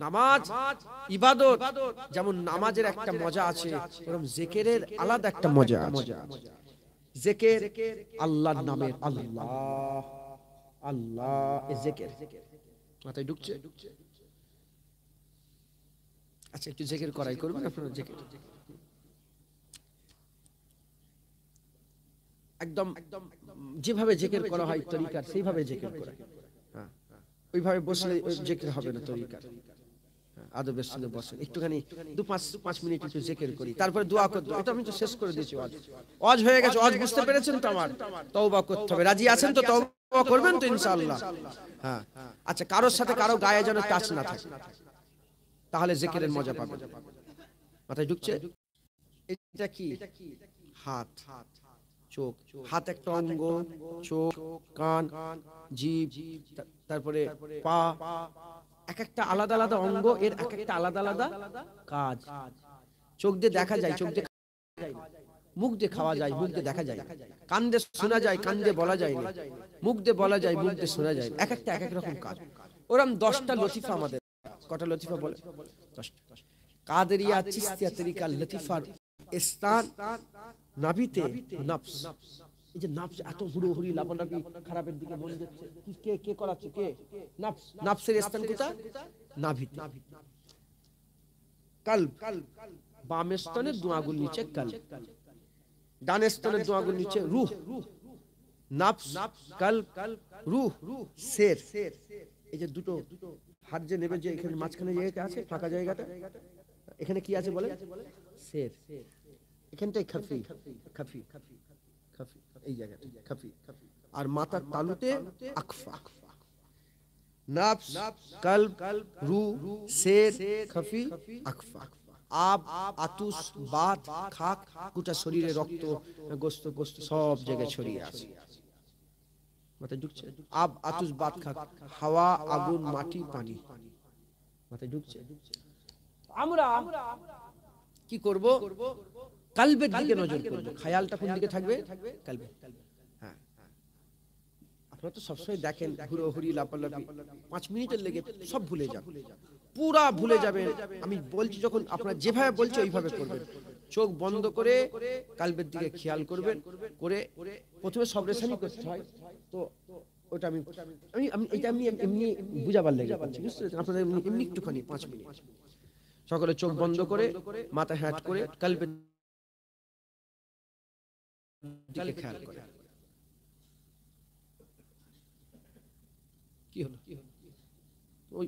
নামাজ ইবাদত, যেমন নামাজের একটা মজা আছে, এরকম জিকিরের আলাদা একটা মজা আছে। জিকির আল্লাহর নামের, আল্লাহ আল্লাহ, এই জিকির মাথায় ঢুকছে? আচ্ছা, একটু জিকির করাই করবেন আপনারা। জিকির একদম যেভাবে জিকির করা হয় তরিকার, সেইভাবে জিকির করা। হ্যাঁ, ওইভাবে বসলে জিকির হবে না তরিকার। আদবের সঙ্গে বসেন, একটুখানি 2-5 মিনিট একটু জিকির করি, তারপরে দোয়া করতে। এটা আমি তো শেষ করে দিয়েছি। ওয়াজ হয়ে গেছে। ওয়াজ বুঝতে পেরেছেন তো? আমার তওবা করতে হবে। রাজি আছেন তো? তওবা করবেন তো ইনশাআল্লাহ? হ্যাঁ। আচ্ছা, কারোর সাথে কারো গায়ে যেন টাচ না থাকে, তাহলে জিকিরের মজা পাবেন। মাথায় ঢুকছে? এটা কি? হাত, চোখ। হাত একটা অঙ্গ, চোখ, কান, জিভ, তারপরে পা, এক একটা আলাদা আলাদা অঙ্গ, এর এক একটা আলাদা আলাদা কাজ। চোখ দিয়ে দেখা যায়, চোখ দিয়ে মুখ দিয়ে খাওয়া যায়, মুখ দিয়ে দেখা যায়। কান দিয়ে শোনা যায়, কান দিয়ে বলা যায় না। মুখ দিয়ে বলা যায়, মুখ দিয়ে শোনা যায়। এক একটা এক এক রকম কাজ। ওরকম 10টা লতিফা আমাদের। কটা লতিফা বলে? 10টা। কাদেরিয়া চিশতিয়া তরিকার লতিফার স্থান নাভিতে নফস। এই যে নফস এত হুড়োহুড়ি লাফালাফি, খারাপের দিকে মন যাচ্ছে, কে কে করাচ্ছে? কে? নফস। নফসের স্থান কোথায়? নাভিতে। কলব, বাম স্তনের দু আঙ্গুল নিচে কলব, ডান স্তনের দু আঙ্গুল নিচে রূহ। নফস, কলব, রূহ, সের। এই যে দুটো হাত যে নেবে, যে এখানে মাঝখানে জায়গাটা আছে, ফাঁকা জায়গাটা, এখানে কি আছে বলে? সের। এখানটাই খাফি, খাফি, খাফি, এই জায়গাটা খাফি। আর মাথার তালুতে আকফা। নফস, কলব, রূহ, সের, খাফি, আকফা। আব, আতুস, বাত, খাক, গোটা শরীরে রক্ত, গোস্ত গোস্ত সব জায়গায় ছড়িয়ে আছে। মাথায় ঢুকছে? আব, আতুস, বাত, খাক, হাওয়া, আগুন, মাটি, পানি। মাথায় ঢুকছে? আমরা কি করব? কলবের দিকে নজর করব। খেয়ালটা কোন দিকে থাকবে? কলবে। হ্যাঁ, আপনারা তো সবসময় দেখেন হুড়োহুড়ি লাপালাপি, 5 মিনিটের লেগে সব ভুলে যান, পুরা ভুলে যাবেন। আমি বলছি, যখন আপনারা যেভাবে বলছি ওইভাবে করবেন। চোখ বন্ধ করে কলবের দিকে খেয়াল করবেন। করে প্রথমে সবরেশানি করতে হয়। তো ওটা আমি এটা আমি এমনি বুঝাবার লেগে বলছি, বুঝতে পেরেছেন? আপনারা এমনি একটুখানি 5 মিনিট সকলে চোখ বন্ধ করে মাথা হ্যাট করে কলবের দিকে খেয়াল করে। কি হলো? ওই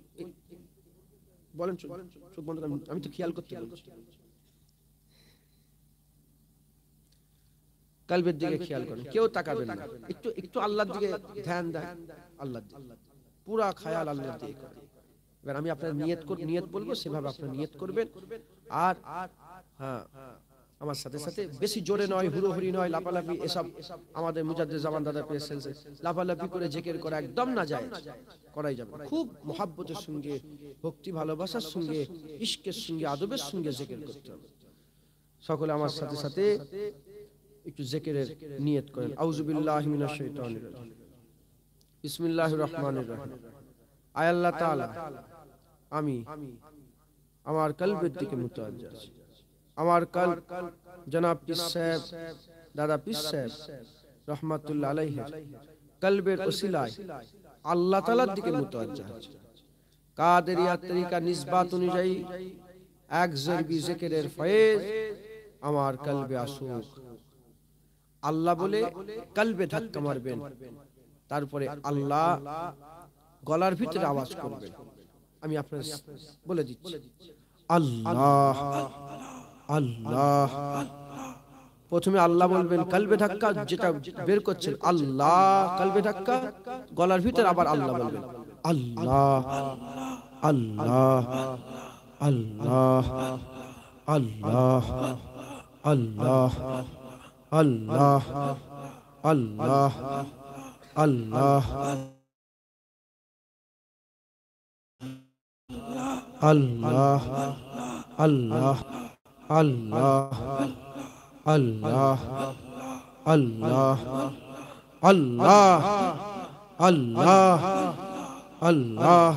বলেন, চোখ বন্ধ করেন। আমি তো খেয়াল করতে বলছি। কলবের দিকে খেয়াল করেন, কেউ তাকাবেন না। একটু একটু আল্লাহর দিকে ধ্যান দেন, আল্লাহর দিকে পুরা খেয়াল আল্লাহর দিকে করেন। এবার আমি আপনার নিয়ত বলবো, সেভাবে আপনার নিয়ত করবেন। আর হ্যাঁ, আমার সাথে সাথে বেশি জোরে নয়, হুড়োহুড়ি নয়, লাফালাফি, এসব আমাদের মুজাদ্দিদ জামান দাদা পেয়ে ফেলছে। লাফালাফি করে জিকির করা একদম না যায়, করাই যাবে। খুব মহাব্বতের সঙ্গে, ভক্তি ভালোবাসার সঙ্গে, ইশকের সঙ্গে, আদবের সঙ্গে জিকির করতে হবে। সকলে আমার সাথে সাথে একটু জিকিরের নিয়ত করেন। আউযু বিল্লাহি মিনাশ শাইতানির রাজিম, বিসমিল্লাহির রহমানির রহিম। আয় আল্লাহ তাআলা, আমি আমার কলবের দিকে মুতাওয়াজ্জহ আছি। আমার কলব জনাব পীর সাহেব, দাদা পীর সাহেব রহমাতুল্লাহ আলাইহি কলবের ওসিলায় আল্লাহ তাআলার দিকে মুতাওয়াজ্জহ আছে। কাদেরিয়া তরিকা নিসবাত অনুযায়ী এক জরবি জিকিরের ফয়েজ আমার কলবে আসুক। আল্লাহ বলে কলবে ধাক্কা মারবেন, তারপরে আল্লাহ গলার ভিতরে আওয়াজ করবেন। আমি আপনাদের বলে দিচ্ছি, আল্লাহ আল্লাহ। প্রথমে আল্লাহ বলবেন, কলবে ধাক্কা যেটা বের করছেন আল্লাহ, কলবে ধাক্কা, গলার ভিতরে আবার আল্লাহ বলবেন, আল্লাহ আল্লাহ আল্লাহ আল্লাহ আল্লাহ আল্লাহ আল্লাহ আল্লাহ আল্লাহ আল্লাহ আল্লাহ আল্লাহ আল্লাহ আল্লাহ আল্লাহ আল্লাহ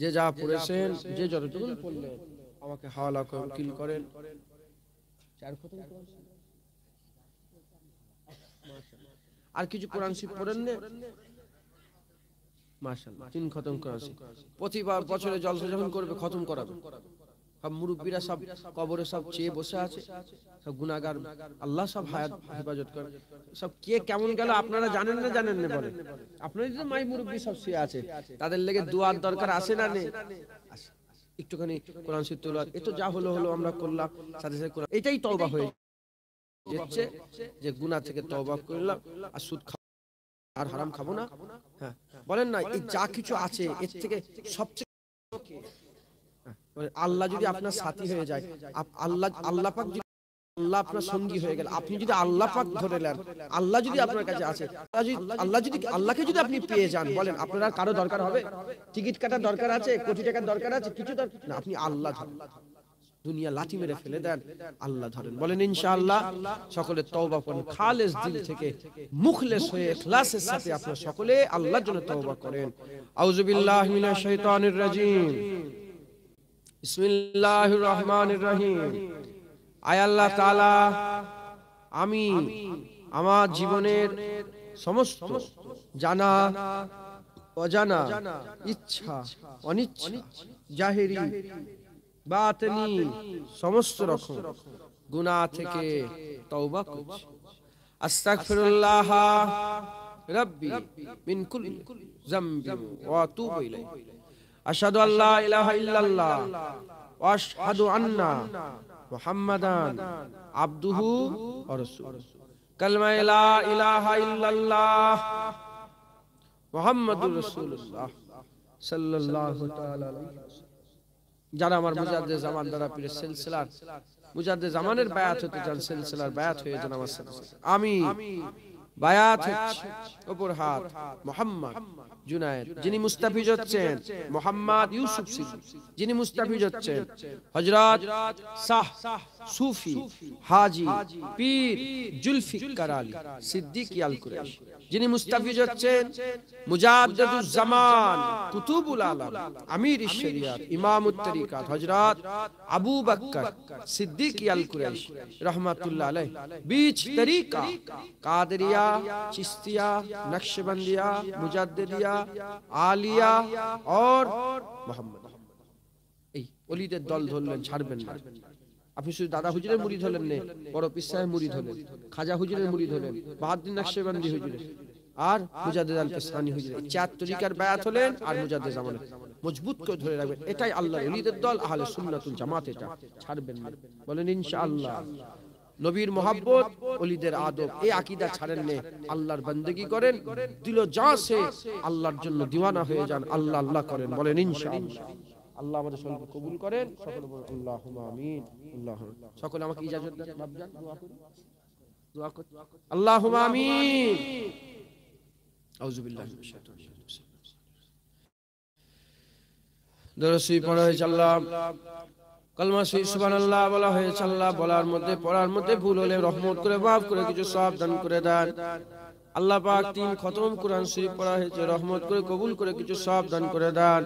যে যা পড়েছেন, যে যতটুকু পড়লেন আমাকে হাওয়ালা কিল করেন। 4 খতম আর কিছু কোরআন শরীফ পড়েন না? মাশাআল্লাহ 3 খতম কোরআন শরীফ প্রতিবার বছরে জলসা যখন করবে খতম করাবে। সব মুরব্বীরা সব কবরে সব চেয়ে বসে আছে, সব গুনাহগার, আল্লাহ সব হায়াত হেফাজত করে। সব কে কেমন গেল আপনারা জানেন না বলেন? আপনারা যে মাই মুরব্বী সব শুয়ে আছে, তাদের লেগে দোয়ার দরকার আছে না নেই? একটুখানি কোরআন শরীফ তেলাওয়াত, এ তো যা হলো আমরা করলাম, সাথে সাথে কোরআন, এটাই তওবা হয়ে যাচ্ছে যে গুনাহ থেকে তওবা করলাম, আর সুদ আর হারাম খাবো না। হ্যাঁ বলেন না, এই যা কিছু আছে এর থেকে সবচেয়ে আল্লাহ যদি আপনার সাথী হয়ে যায়, আল্লাহ পাক যদি আল্লাহ আপনার সঙ্গী হয়ে গেল, আপনি যদি আল্লাহ পাক ধরে নেন, আল্লাহ যদি আপনার কাছে আছে, আল্লাহকে যদি আপনি পেয়ে যান, বলেন আপনার আর কারো দরকার হবে? টিকিট কাটার দরকার আছে, কোটি টাকার দরকার আছে, কিছু দরকার না। আপনি আল্লাহ ধরেন, দুনিয়া লাঠি মেরে ফেলে দেন, আল্লাহ ধরেন। বলেন ইনশাআল্লাহ। সকলে তওবা করেন খালেস দিল থেকে, মুখলেস হয়ে ইখলাসের সাথে আপনারা সকলে আল্লাহর জন্য তওবা করেন। আউযু বিল্লাহি মিনাশ শাইতানির রাজিম, বিসমিল্লাহির রহমানির রহিম। আয় আল্লাহ তাআলা, আমি আমার জীবনের সমস্ত জানা অজানা, ইচ্ছা অনিচ্ছা, জাহেরি বাতিনি সমস্ত রকম গুনাহ থেকে তওবা করছি। আস্তাগফিরুল্লাহ রাব্বি মিন কুল্লি যামবিন ওয়া আতুবু ইলাইহি। আশহাদু আল্লা ইলাহা ইল্লাল্লাহ ওয়া আশহাদু আন্না মুহাম্মাদান আবদুহু ওয়া রাসূলুহু। কালমা লা ইলাহা ইল্লাল্লাহ মুহাম্মাদুর রাসূলুল্লাহ সাল্লাল্লাহু তাআলা আলাইহি ওয়াসাল্লাম। যারা আমার মুজাদ্দিদ জামান দ্বারা পীরের সিলসিলার মুজাদ্দিদ জামানের বায়াত হতে চান, সিলসিলার বায়াত হয়ে যান আমার সাথে। আমি বায়াত হচ্ছে উপর হাত মোহাম্মদ জুনায়েদ, যিনি মুস্তাফিজ হচ্ছেন মোহাম্মদ ইউসুফ সিদ্দিকী, যিনি মুস্তাফিজ হচ্ছেন হযরত শাহ সুফি হাজী পীর জুলফিকার আলী সিদ্দিকী আল কুরাইশী, যিনি মুস্তাফিজ হচ্ছেন মুজাদ্দিদুজ জামান কুতুবুল আলম আমিরুশ শরিয়াত ইমামুত তরিকাত হযরত আবু বকর সিদ্দিকী আল কুরাইশী রাহমাতুল্লাহ আলাইহি। बीच तरीका कादरिया, चिश्तिया, नक्शबंदिया, मुजद्दिदिया, आलिया और मोहम्मद, এই ওলিদের দল ধরলেন, ছাড়বেন না। আপনি শুধু দাদা হুজুরের মুরিদ হলেন না, বড় পীর সাহেব মুরিদ হলেন, খাজা হুজুরের মুরিদ হলেন, বাহাউদ্দিন নকশবন্দি হুজুরের আর মুজাদ্দিদ আল কিসরানী হুজুরের, চার তরিকার বায়াত হলেন আর মুজাদ্দিদ জামানের মজবুত করে ধরে রাখবেন। এটাই আল্লাহর ওলিদের দল, আহলে সুন্নাতুল জামাত, এটা ছাড়বেন না। বলেন ইনশাআল্লাহ। নবীর মোহাব্বত, ওলিদের আদব, এই আকীদা ছাড়েন না। আল্লাহর বান্দেগি করেন, দিল জান সে আল্লাহর জন্য দিওয়ানা হয়ে যান, আল্লাহ আল্লাহ করেন। বলেন ইনশাআল্লাহ। আল্লাহ আমাদের সকলকে কবুল করেন। সকলে বলেন আল্লাহুম্মা আমিন। সকলে আমাকে ইজাজত দেন, বাপজান দোয়া করি, দোয়া করি। আল্লাহুম্মা আমিন। আউযু বিল্লাহি মিনাশ শাইতানির রাজিম। দরুদ পড়া হয়েছে, আল্লাহ কালমা সুবহানাল্লাহ বলা হয়েছে, আল্লাহ বলার মধ্যে পড়ার মধ্যে ভুল হলে রহমত করে মাফ করে কিছু সওয়াব দান করে দেন। আল্লাহ পাক 3 খতম কোরআন শরীফ পড়া হয়েছে, রহমত করে কবুল করে কিছু সওয়াব দান করে দেন।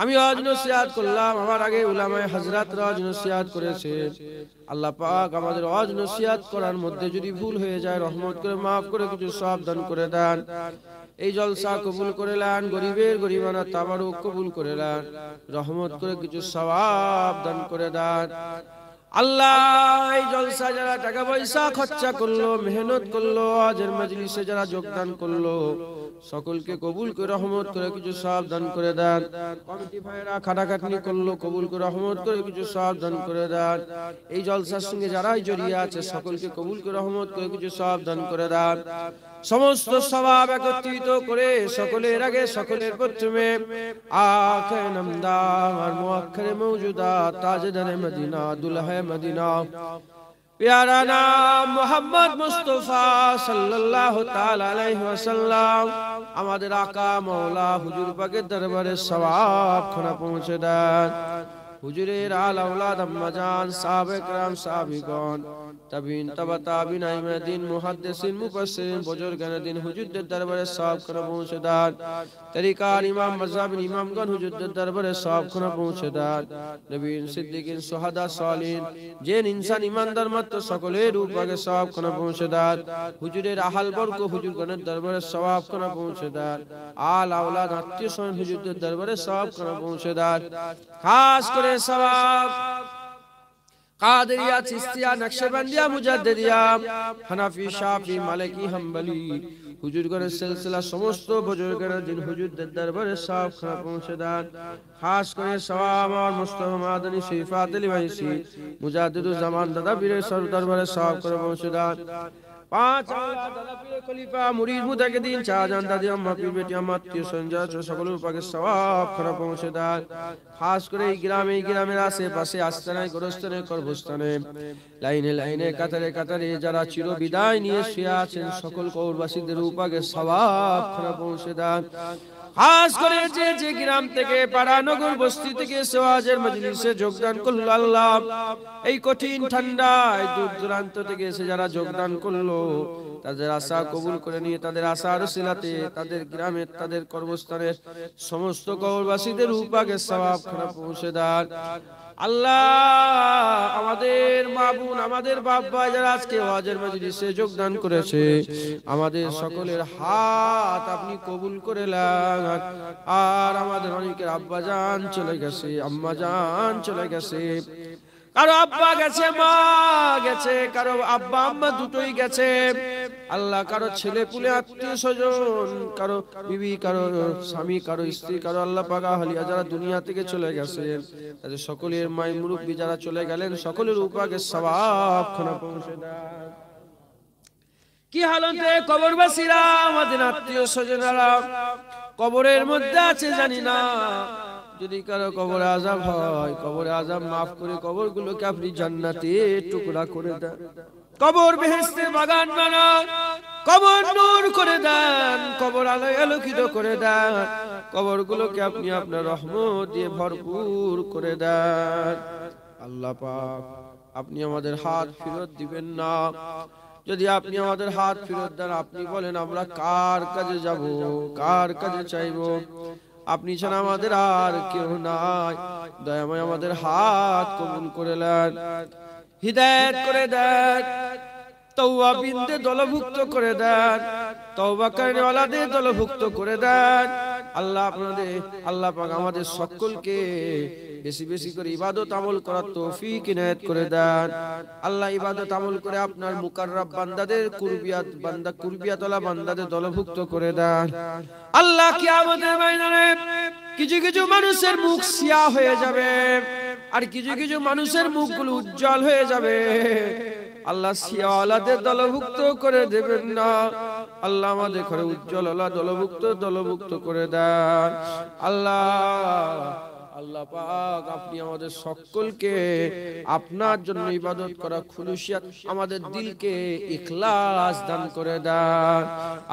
আমি আজ নসিহত করলাম, আমার আগে উলামায়ে হযরতরা আজ নসিহত করেছে। আল্লাহ পাক আমাদের আজ নসিহত করার মধ্যে যদি ভুল হয়ে যায়, রহমত করে মাফ করে কিছু সওয়াব দান করে দেন। এই জলসা কবুল করে নেন, গরিবের গরিবানা তাবারুক কবুল করে নেন, রহমত করে কিছু সওয়াব দান করে দেন। আল্লাহ এই জলসা যারা টাকা পয়সা খরচা করলো, মেহনত করলো, আজের মজলিসে যারা যোগদান করলো, সকলকে কবুল করে রহমত করে কিছু সওয়াব দান করে দেন। কমিটি ভাইরা খাটাখাটনি করলো, কবুল করে রহমত করে কিছু সওয়াব দান করে দেন। এই জলসার সঙ্গে যারাই জড়িয়ে আছে, সকলকে কবুল করে রহমত করে কিছু সওয়াব দান করে দেন। সমস্ত সওয়াব একত্রিত করে সকলের আগে সকলের প্রথমে আখে নামদার আর মুআক্খিরে মওজুদাত তাজদারে মদিনা দুলহে মদিনা প্যারা নাম মুহাম্মদ মুস্তাফা সাল্লাল্লাহু তাআলা আলাইহি ওয়াসাল্লাম আমাদের আকা মাওলা হুজুর পাকের দরবারে সওয়াব খানা পৌঁছে দেন। হুজুরের আল আওলাদ আম্মাজান সাহাবে کرام সাহাবীগণ তাবিন তাবা তাবিন আইমে দিন মুহাদ্দিসিন মুফাসসিরিন বুজুর্গানে দিন হুজুরদের দরবারে সওয়াব খানা পৌঁছে দান তরিকার ইমাম মাযহাবের ইমামগণ হুজুরদের দরবারে সওয়াব খানা পৌঁছে দান নবীন সিদ্দিকিন সুহাদা সালিহিন যেন ইনসান ইমানদার মাত্র সকলের উপরে সওয়াব খানা পৌঁছে দান হুজুরের আহল বরক হুজুরগণের দরবারে সওয়াব খানা পৌঁছে দান আল আওলাদ আত্মীয় স্বজন হুজুরদের দরবারে সওয়াব খানা পৌঁছে দান খাস করে সওয়াব কাদেরিয়া চিশতিয়া নকশবন্দিয়া মুজাদ্দিদিয়া হানাফি শাফি মালিকি হাম্বলি হুজুরগণের সিলসিলা সমস্ত বুজুর্গের দিন হুজুরদের দরবারে সওয়াব খানা পৌঁছে দেন খাস করে সওয়াব আর মুস্তাফা মাদানী সিফাত আলী ভাইসি মুজাদ্দিদুজ জামান দাদা পীরের সর দরবারে সওয়াব করে পৌঁছে দেন পাঁচ আওলাদ দাদা পীর খলিফা মুরিদ মুতাকিদিন শাহজাহান দাদি আম্মা পীর বেটি আম্মা আত্মীয় সঞ্জয় সকলের পাকে সওয়াব খানা পৌঁছে দেন খাস করে এই গ্রামের আশেপাশে আস্তানায় গোরস্থানে কবরস্থানে লাইনে লাইনে কাতারে কাতারে যারা চির বিদায় নিয়ে শুয়ে আছেন সকল কবরবাসীদের উপরে সওয়াব খানা পৌঁছে দেন খাস করে যে গ্রাম থেকে পাড়া নগর বস্তি থেকে ওয়াজের মজলিসে যোগদান করলো আল্লাহ এই কঠিন ঠান্ডায় দূর দূরান্ত থেকে এসে যারা যোগদান করলো তাদের আশা কবুল করে নিয়ে তাদের আশার উসিলাতে তাদের গ্রামের তাদের কর্মস্থানের সমস্ত কবরবাসীদের উপরে সওয়াব খানা পৌঁছে দেন আল্লাহ আমাদের মাবুন আমাদের বাপ ভাই যারা আজকে ওয়াজের মজলিসে যোগদান করেছে আমাদের সকলের হাত আপনি কবুল করে নেন আর আমাদের অনেকের আব্বা জান চলে গেছে আম্মা জান চলে গেছে কারো আব্বা গেছে মা গেছে কারো আব্বা আম্মা দুটোই গেছে আল্লাহ কারো ছেলে পুলে আত্মীয় স্বজন কারো বিবি কারো স্বামী কারো স্ত্রী কারো আল্লাহ পাক আহলিয়া যারা দুনিয়া থেকে চলে গেছেন তাদের সকলের মাই মুরব্বি যারা চলে গেলেন সকলের উপরে সওয়াব খানা পৌঁছে দেন কি হালতে কবরবাসীরা আমাদের আত্মীয় স্বজনেরা কবরের মধ্যে আছে জানি না যদি কারো কবরে আযাব হয় কবরে আযাব maaf করে কবরগুলোকে আপনি জান্নাতে টুকরা করে দেন কবর বেহেশতের বাগান বানান কবর নূর করে দেন কবর আলোয় আলোকিত করে দেন কবরগুলোকে আপনি আপনার রহমত দিয়ে ভরপুর করে দেন আল্লাহ পাক আপনি আমাদের হাত ফেরত দিবেন না যদি আপনি আমাদের হাত ফেরত দেন আপনি বলেন আমরা কার কাজে যাব কার কাজে চাইবো আপনি ছাড়া আমাদের আর কেউ নাই দয়াময় আমাদের হাত কবুল করে নেন হিদায়াত করে দেন তাওয়াবিনদের দলভুক্ত করে দেন তওবা করনেওয়ালাদের দলভুক্ত করে দেন আল্লাহ আল্লাহ পাক আমাদের সকলকে বেশি বেশি করে ইবাদত আমল করার তৌফিক ইনায়াত করে দেন আল্লাহ ইবাদত আমল করে আপনার মুকাররব বান্দাদের কুরবিয়াতওয়ালা বান্দাদের দলভুক্ত করে দেন আল্লাহ কিয়ামতের ময়দানে কিছু কিছু মানুষের মুখ সিয়া হয়ে যাবে আর কিছু কিছু মানুষের মুখগুলো উজ্জ্বল হয়ে যাবে আল্লাহ সিয়াওয়ালাদের দলভুক্ত করে দেবেন না আল্লাহ আমাদের ঘরে উজ্জ্বল ওয়ালা দলভুক্ত করে দেন আল্লাহ পাক আপনি আমাদের সকলকে আপনার জন্য ইবাদত করা খুলুসিয়াত আমাদের দিলকে ইখলাস দান করে দেন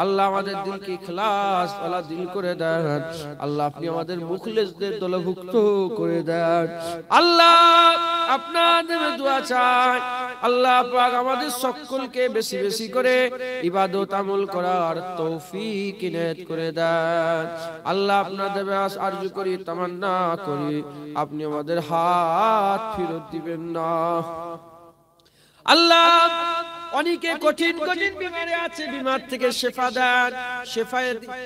আল্লাহ আমাদের দিলকে ইখলাস ওয়ালা দিল করে দেন আল্লাহ আপনি আমাদের মুখলিসদের দলভুক্ত করে দেন আল্লাহ আপনাদের দোয়া চাই আল্লাহ পাক আমাদের সকলকে বেশি বেশি করে ইবাদত আমল করার তৌফিক ইনায়াত করে দেন আল্লাহ আপনাদের আরজু করি তামান্না করি আপনি আমাদের হাত ফেরত দিবেন না আল্লাহ অনেকে কঠিন কঠিন বিমারে আছে বিমার থেকে শিফা দেন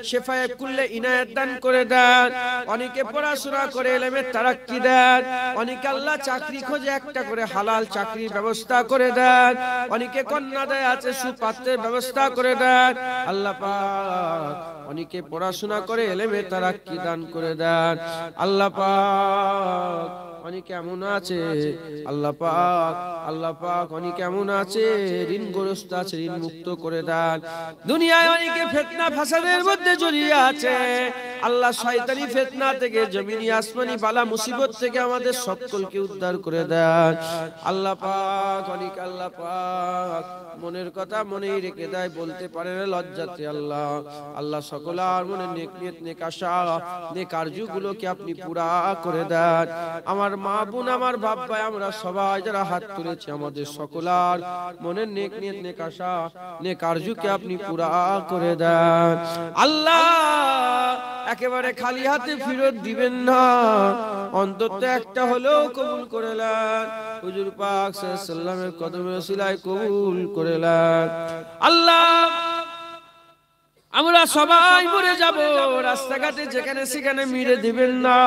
শিফায়ে কুল্লে ইনায়াত দান করে দেন অনেকে পড়াশোনা করে ইলমে তারাক্কি দেন অনেকে আল্লাহ চাকরি খোঁজে একটা করে হালাল চাকরির ব্যবস্থা করে দেন অনেকে কন্যা দেয় আছে সুপাত্রের ব্যবস্থা করে দেন আল্লাহ পাক অনেকে পড়াশোনা করে ইলমে তারাক্কি দান করে দেন আল্লাহ পাক অনেকে এমন আছে আল্লাহ পাক অনেকে এমন আছে ঋণগ্রস্ত আছে ঋণ মুক্ত করে দেন দুনিয়ায় অনেকে ফিতনা ফাসাদের মধ্যে জড়িয়ে আছে আল্লাহ শয়তানি ফিতনা থেকে, জমিনি আসমানি বালা মুসিবত থেকে আমাদের সকলকে উদ্ধার করে দেন আল্লাহ পাক। অনেক আল্লাহ পাক মনের কথা মনেই রেখে দেয়, বলতে পারে না লজ্জাতে। আল্লাহ আল্লাহ সকলার মনে নেক নিয়ত, নেক আশা, নেক আরজুগুলোকে আপনি পুরা করে দেন। আমার মা বোন, আমার বাপ ভাই, আমরা সবাই যারা হাত তুলেছি, আমাদের সকলার মনের নেক নিয়ত, নেক আশা, নেক আরজুকে আপনি পুরা করে দেন আল্লাহ। একেবারে খালি হাতে ফেরত দিবেন না, অন্তত একটা হলেও কবুল করে নেন। হুজুর পাক সাল্লাল্লাহু আলাইহি ওয়াসাল্লামের কদমে ওসিলায় কবুল করে নেন আল্লাহ। আমরা সবাই মরে যাব, রাস্তাঘাটে যেখানে সেখানে মেরে দিবেন না।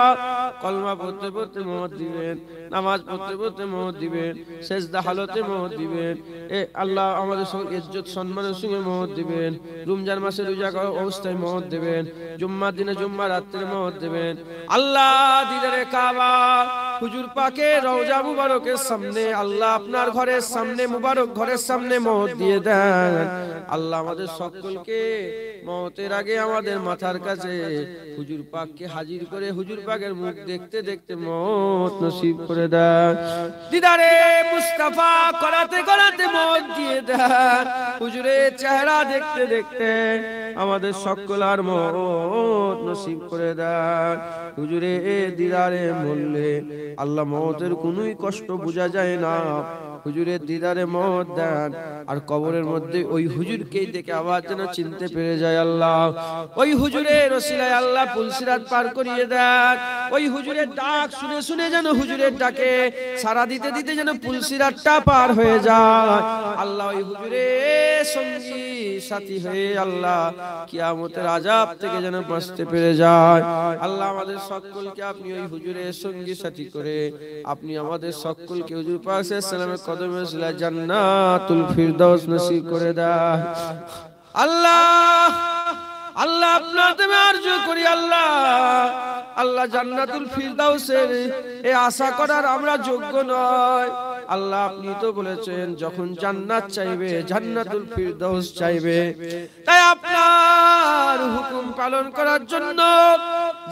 কলমা পড়তে পড়তে মওত দিবেন, নামাজ পড়তে পড়তে মওত দিবেন, সেজদা হালতে মওত দিবেন। এ আল্লাহ আমাদের সঙ্গে ইজ্জত সম্মানের সঙ্গে মওত দিবেন। রমজান মাসে রোজা করা অবস্থায় মওত দিবেন, জুম্মার দিনে জুম্মা রাত্রে মওত দিবেন আল্লাহ। দিদারে কাবা, হুজুর পাকের রওজা মুবারকের সামনে আল্লাহ, আপনার ঘরের সামনে, মুবারক ঘরের সামনে মওত দিয়ে দেন আল্লাহ। আমাদের সকলকে মওতের আগে আমাদের মাথার কাছে হুজুর পাককে হাজির করে হুজুর পাকের মুখ দেখতে দেখতে মওত নসিব করে দেন। দিদারে মুস্তাফা করাতে করাতে মওত দিয়ে দেন। হুজুরের চেহারা দেখতে দেখতে আমাদের সকলার মওত নসিব করে দেন। হুজুরে দিদারে মরলে আল্লাহ মওতের কোনোই কষ্ট বোঝা যায় না। হুজুরের দিদারে মওত দেন, আর কবরের মধ্যে ওই হুজুরকেই দেখে আবার যেন চিনতে পেরে যায় আল্লাহ। ওই হুজুরের ওসিলায় আল্লাহ পুলসিরাত পার করিয়ে দেন। ওই হুজুরের ডাক শুনে শুনে যেন হুজুরের ডাকে সারা দিতে দিতে যেন পুলসিরাতটা পার হয়ে যায় আল্লাহ। ওই হুজুরের সঙ্গী সাথী হয়ে আল্লাহ কিয়ামতের আযাব থেকে যেন বাঁচতে পেরে যায় আল্লাহ। আমাদের সকলকে আপনি ওই হুজুরের সঙ্গী সাথী করে আপনি আমাদের সকলকে হুজুর পাক সাল্লাল্লাহু আলাইহি ওয়াসাল্লামের কদমে ওসিলায় জান্নাতুল ফিরদাউস নসিব করে দেন আল্লাহ। আল্লাহ আপনার নামে আরজু করি আল্লাহ, আল্লাহ জান্নাতুল ফিরদাউসের এই আশা করার আমরা যোগ্য নয় আল্লাহ। আপনি তো বলেছেন যখন জান্নাত চাইবে জান্নাতুল ফিরদাউস চাইবে, তাই আপনার হুকুম পালন করার জন্য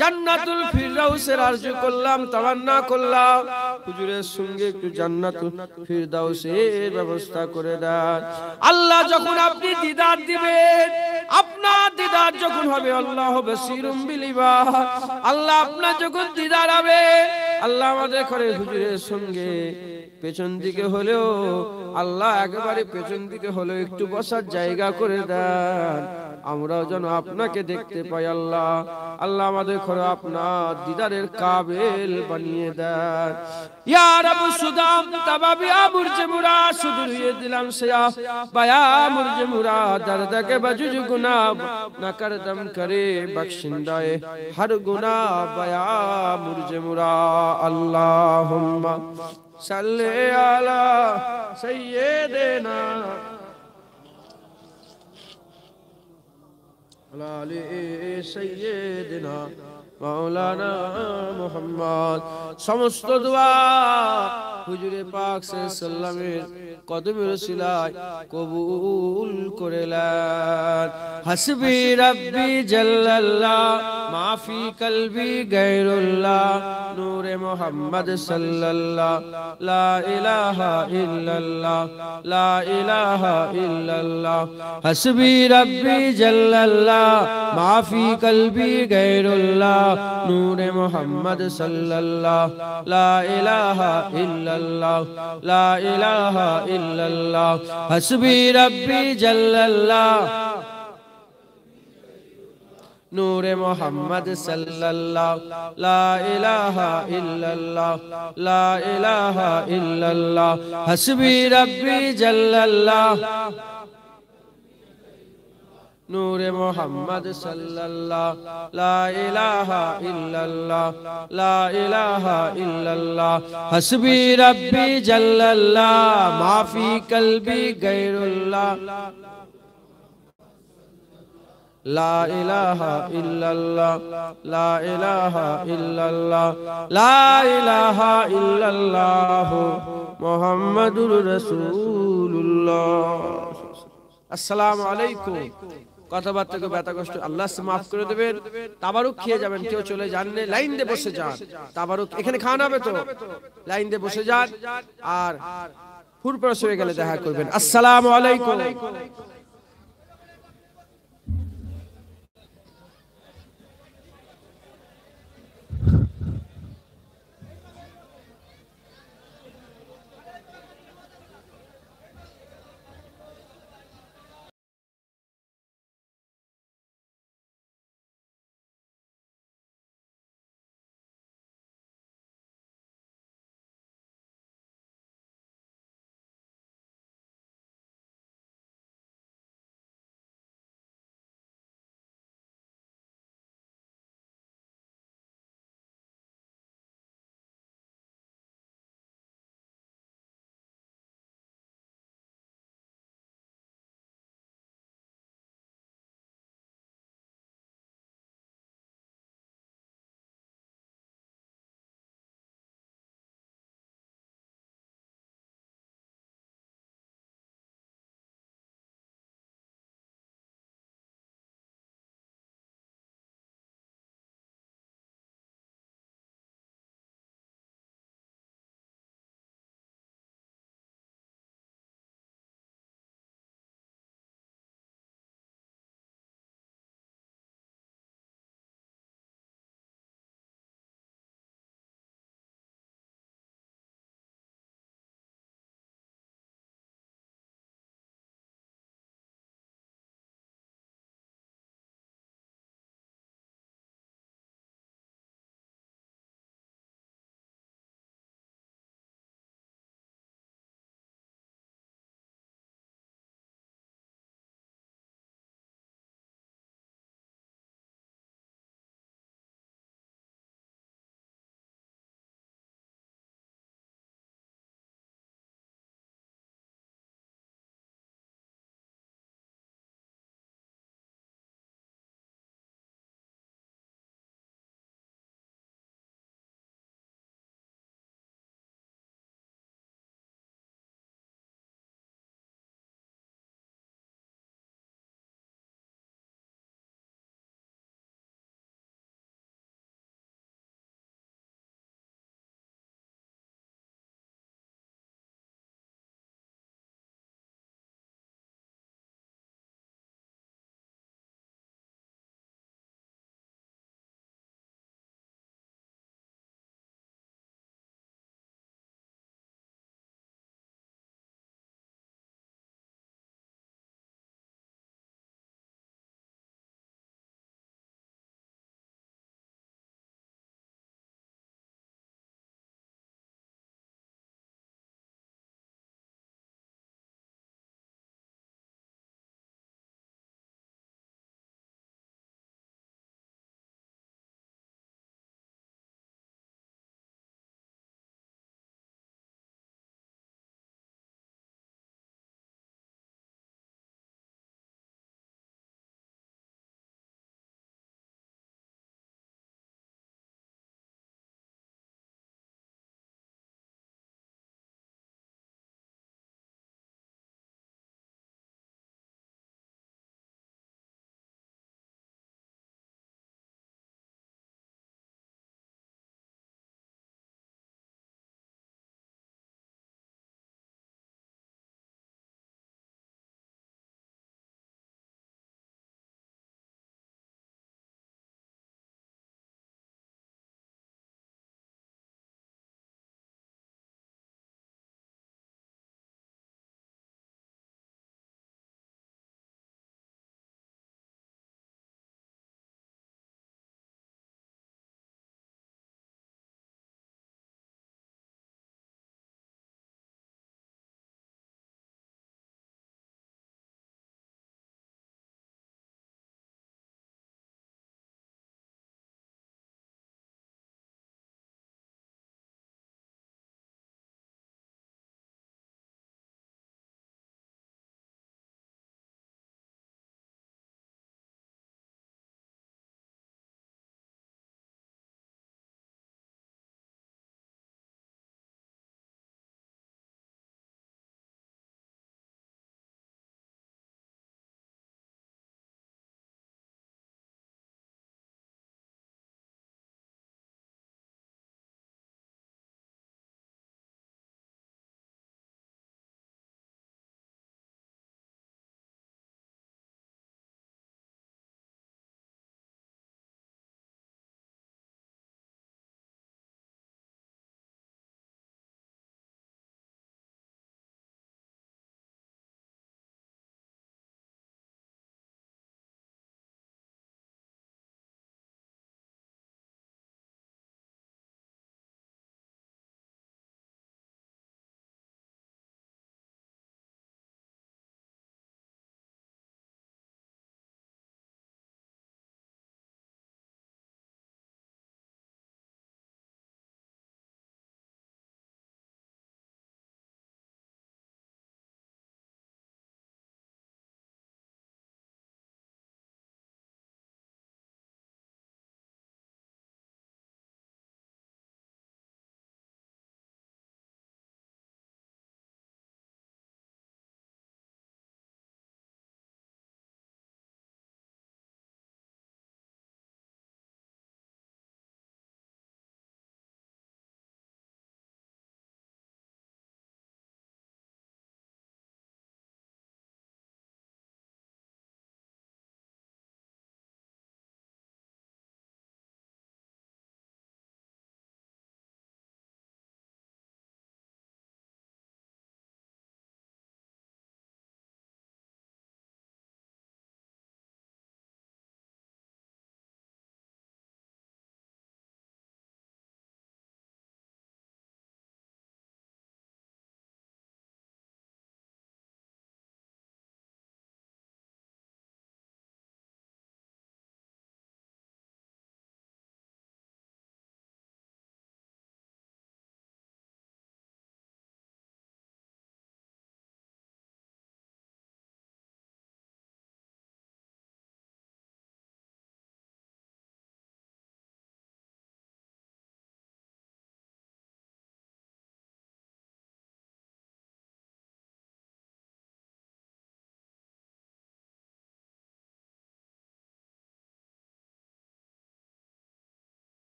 জান্নাতুল ফিরদাউসের আরজু করলাম, তামান্না করলাম। হুজুরের সঙ্গে একটু জান্নাতুল ফিরদাউসের ব্যবস্থা করে দেন আল্লাহ। যখন আপনি দিদার দিবেন, আপনার দিদার যখন হবে আল্লাহ বাসীরুম বিল ইবাদ, আল্লাহ আপনার যখন দিদার হবে আল্লাহ আমাদের ঘরে হুজুরের সঙ্গে পেছন দিকে হলেও আল্লাহ, একেবারে পেছন দিকে হলেও একটু বসার জায়গা করে দেন, আমরাও যেন আপনাকে দেখতে পাই আল্লাহ। আল্লাহ আমাদের ঘরে আপনার দিদারের কাবিল বানিয়ে দেন ইয়া রব। সুদাম তাবাবিয়া মুরজে মুরা সুদুরিয়ে দিলাম সেয়া বায়া মুরজে মুরা দরদকে বজুজ গুনা না করদম করে বখশিন্দায়ে হর গুনা বায়া মুরজে মুরা। আল্লাহুম্মা সাল্লি আলা সাইয়্যিদিনা আলি সাইয়্যিদিনা মাওলানা মুহাম্মদ। সমস্ত দোয়া হুজুরে পাক সাল্লাল্লাহু আলাইহি ওয়াসাল্লামের কদমে ওসিলায় কবুল করে নেন। হাসবি রাব্বি জাল্লাল্লাহ মাফি কলবি গায়রুল্লাহ নূরে মুহাম্মদ সাল্লাল্লাহ লা ইলাহা ইল্লাল্লাহ লা ইলাহা ইল্লাল্লাহ। হাসবি রাব্বি জাল্লাল্লাহ মাফি কলবি গায়রুল্লাহ নূরে মুহাম্মদ সাল্লাল্লাহ লা ইলাহা ইল্লাল্লাহ লা ইলাহা ইল্লাল্লাহ। হাসবি রাব্বি জাল্লাল্লাহ নূরে মুহাম্মদ সাল্লাল্লাহ লা ইলাহা ইল্লাল্লাহ লা ইলাহা ইল্লাল্লাহ। হাসবি রাব্বি জাল্লাল্লাহ নূরে মুহাম্মদ সাল্লাল্লাহ লা ইলাহা ইল্লাল্লাহ লা ইলাহা ইল্লাল্লাহ। হাসবি রাব্বি জাল্লাল্লাহ মাফি কলবি গায়রুল্লাহ লা ইলাহা ইল্লাল্লাহ লা ইলাহা ইল্লাল্লাহ লা ইলাহা ইল্লাল্লাহ মুহাম্মাদুর রাসূলুল্লাহ। আসসালামু আলাইকুম। কথাবার্তাকে ব্যথা কষ্ট আল্লাহ মাফ করে দেবেন। তাবারুক খেয়ে যাবেন, কেউ চলে যান না, লাইন দিয়ে বসে যান। তাবারুক এখানে খাওয়ানো হবে তো, লাইন দিয়ে বসে যান। আর ফুরপুরা হয়ে গেলে দেখা করবেন। আসসালামু আলাইকুম।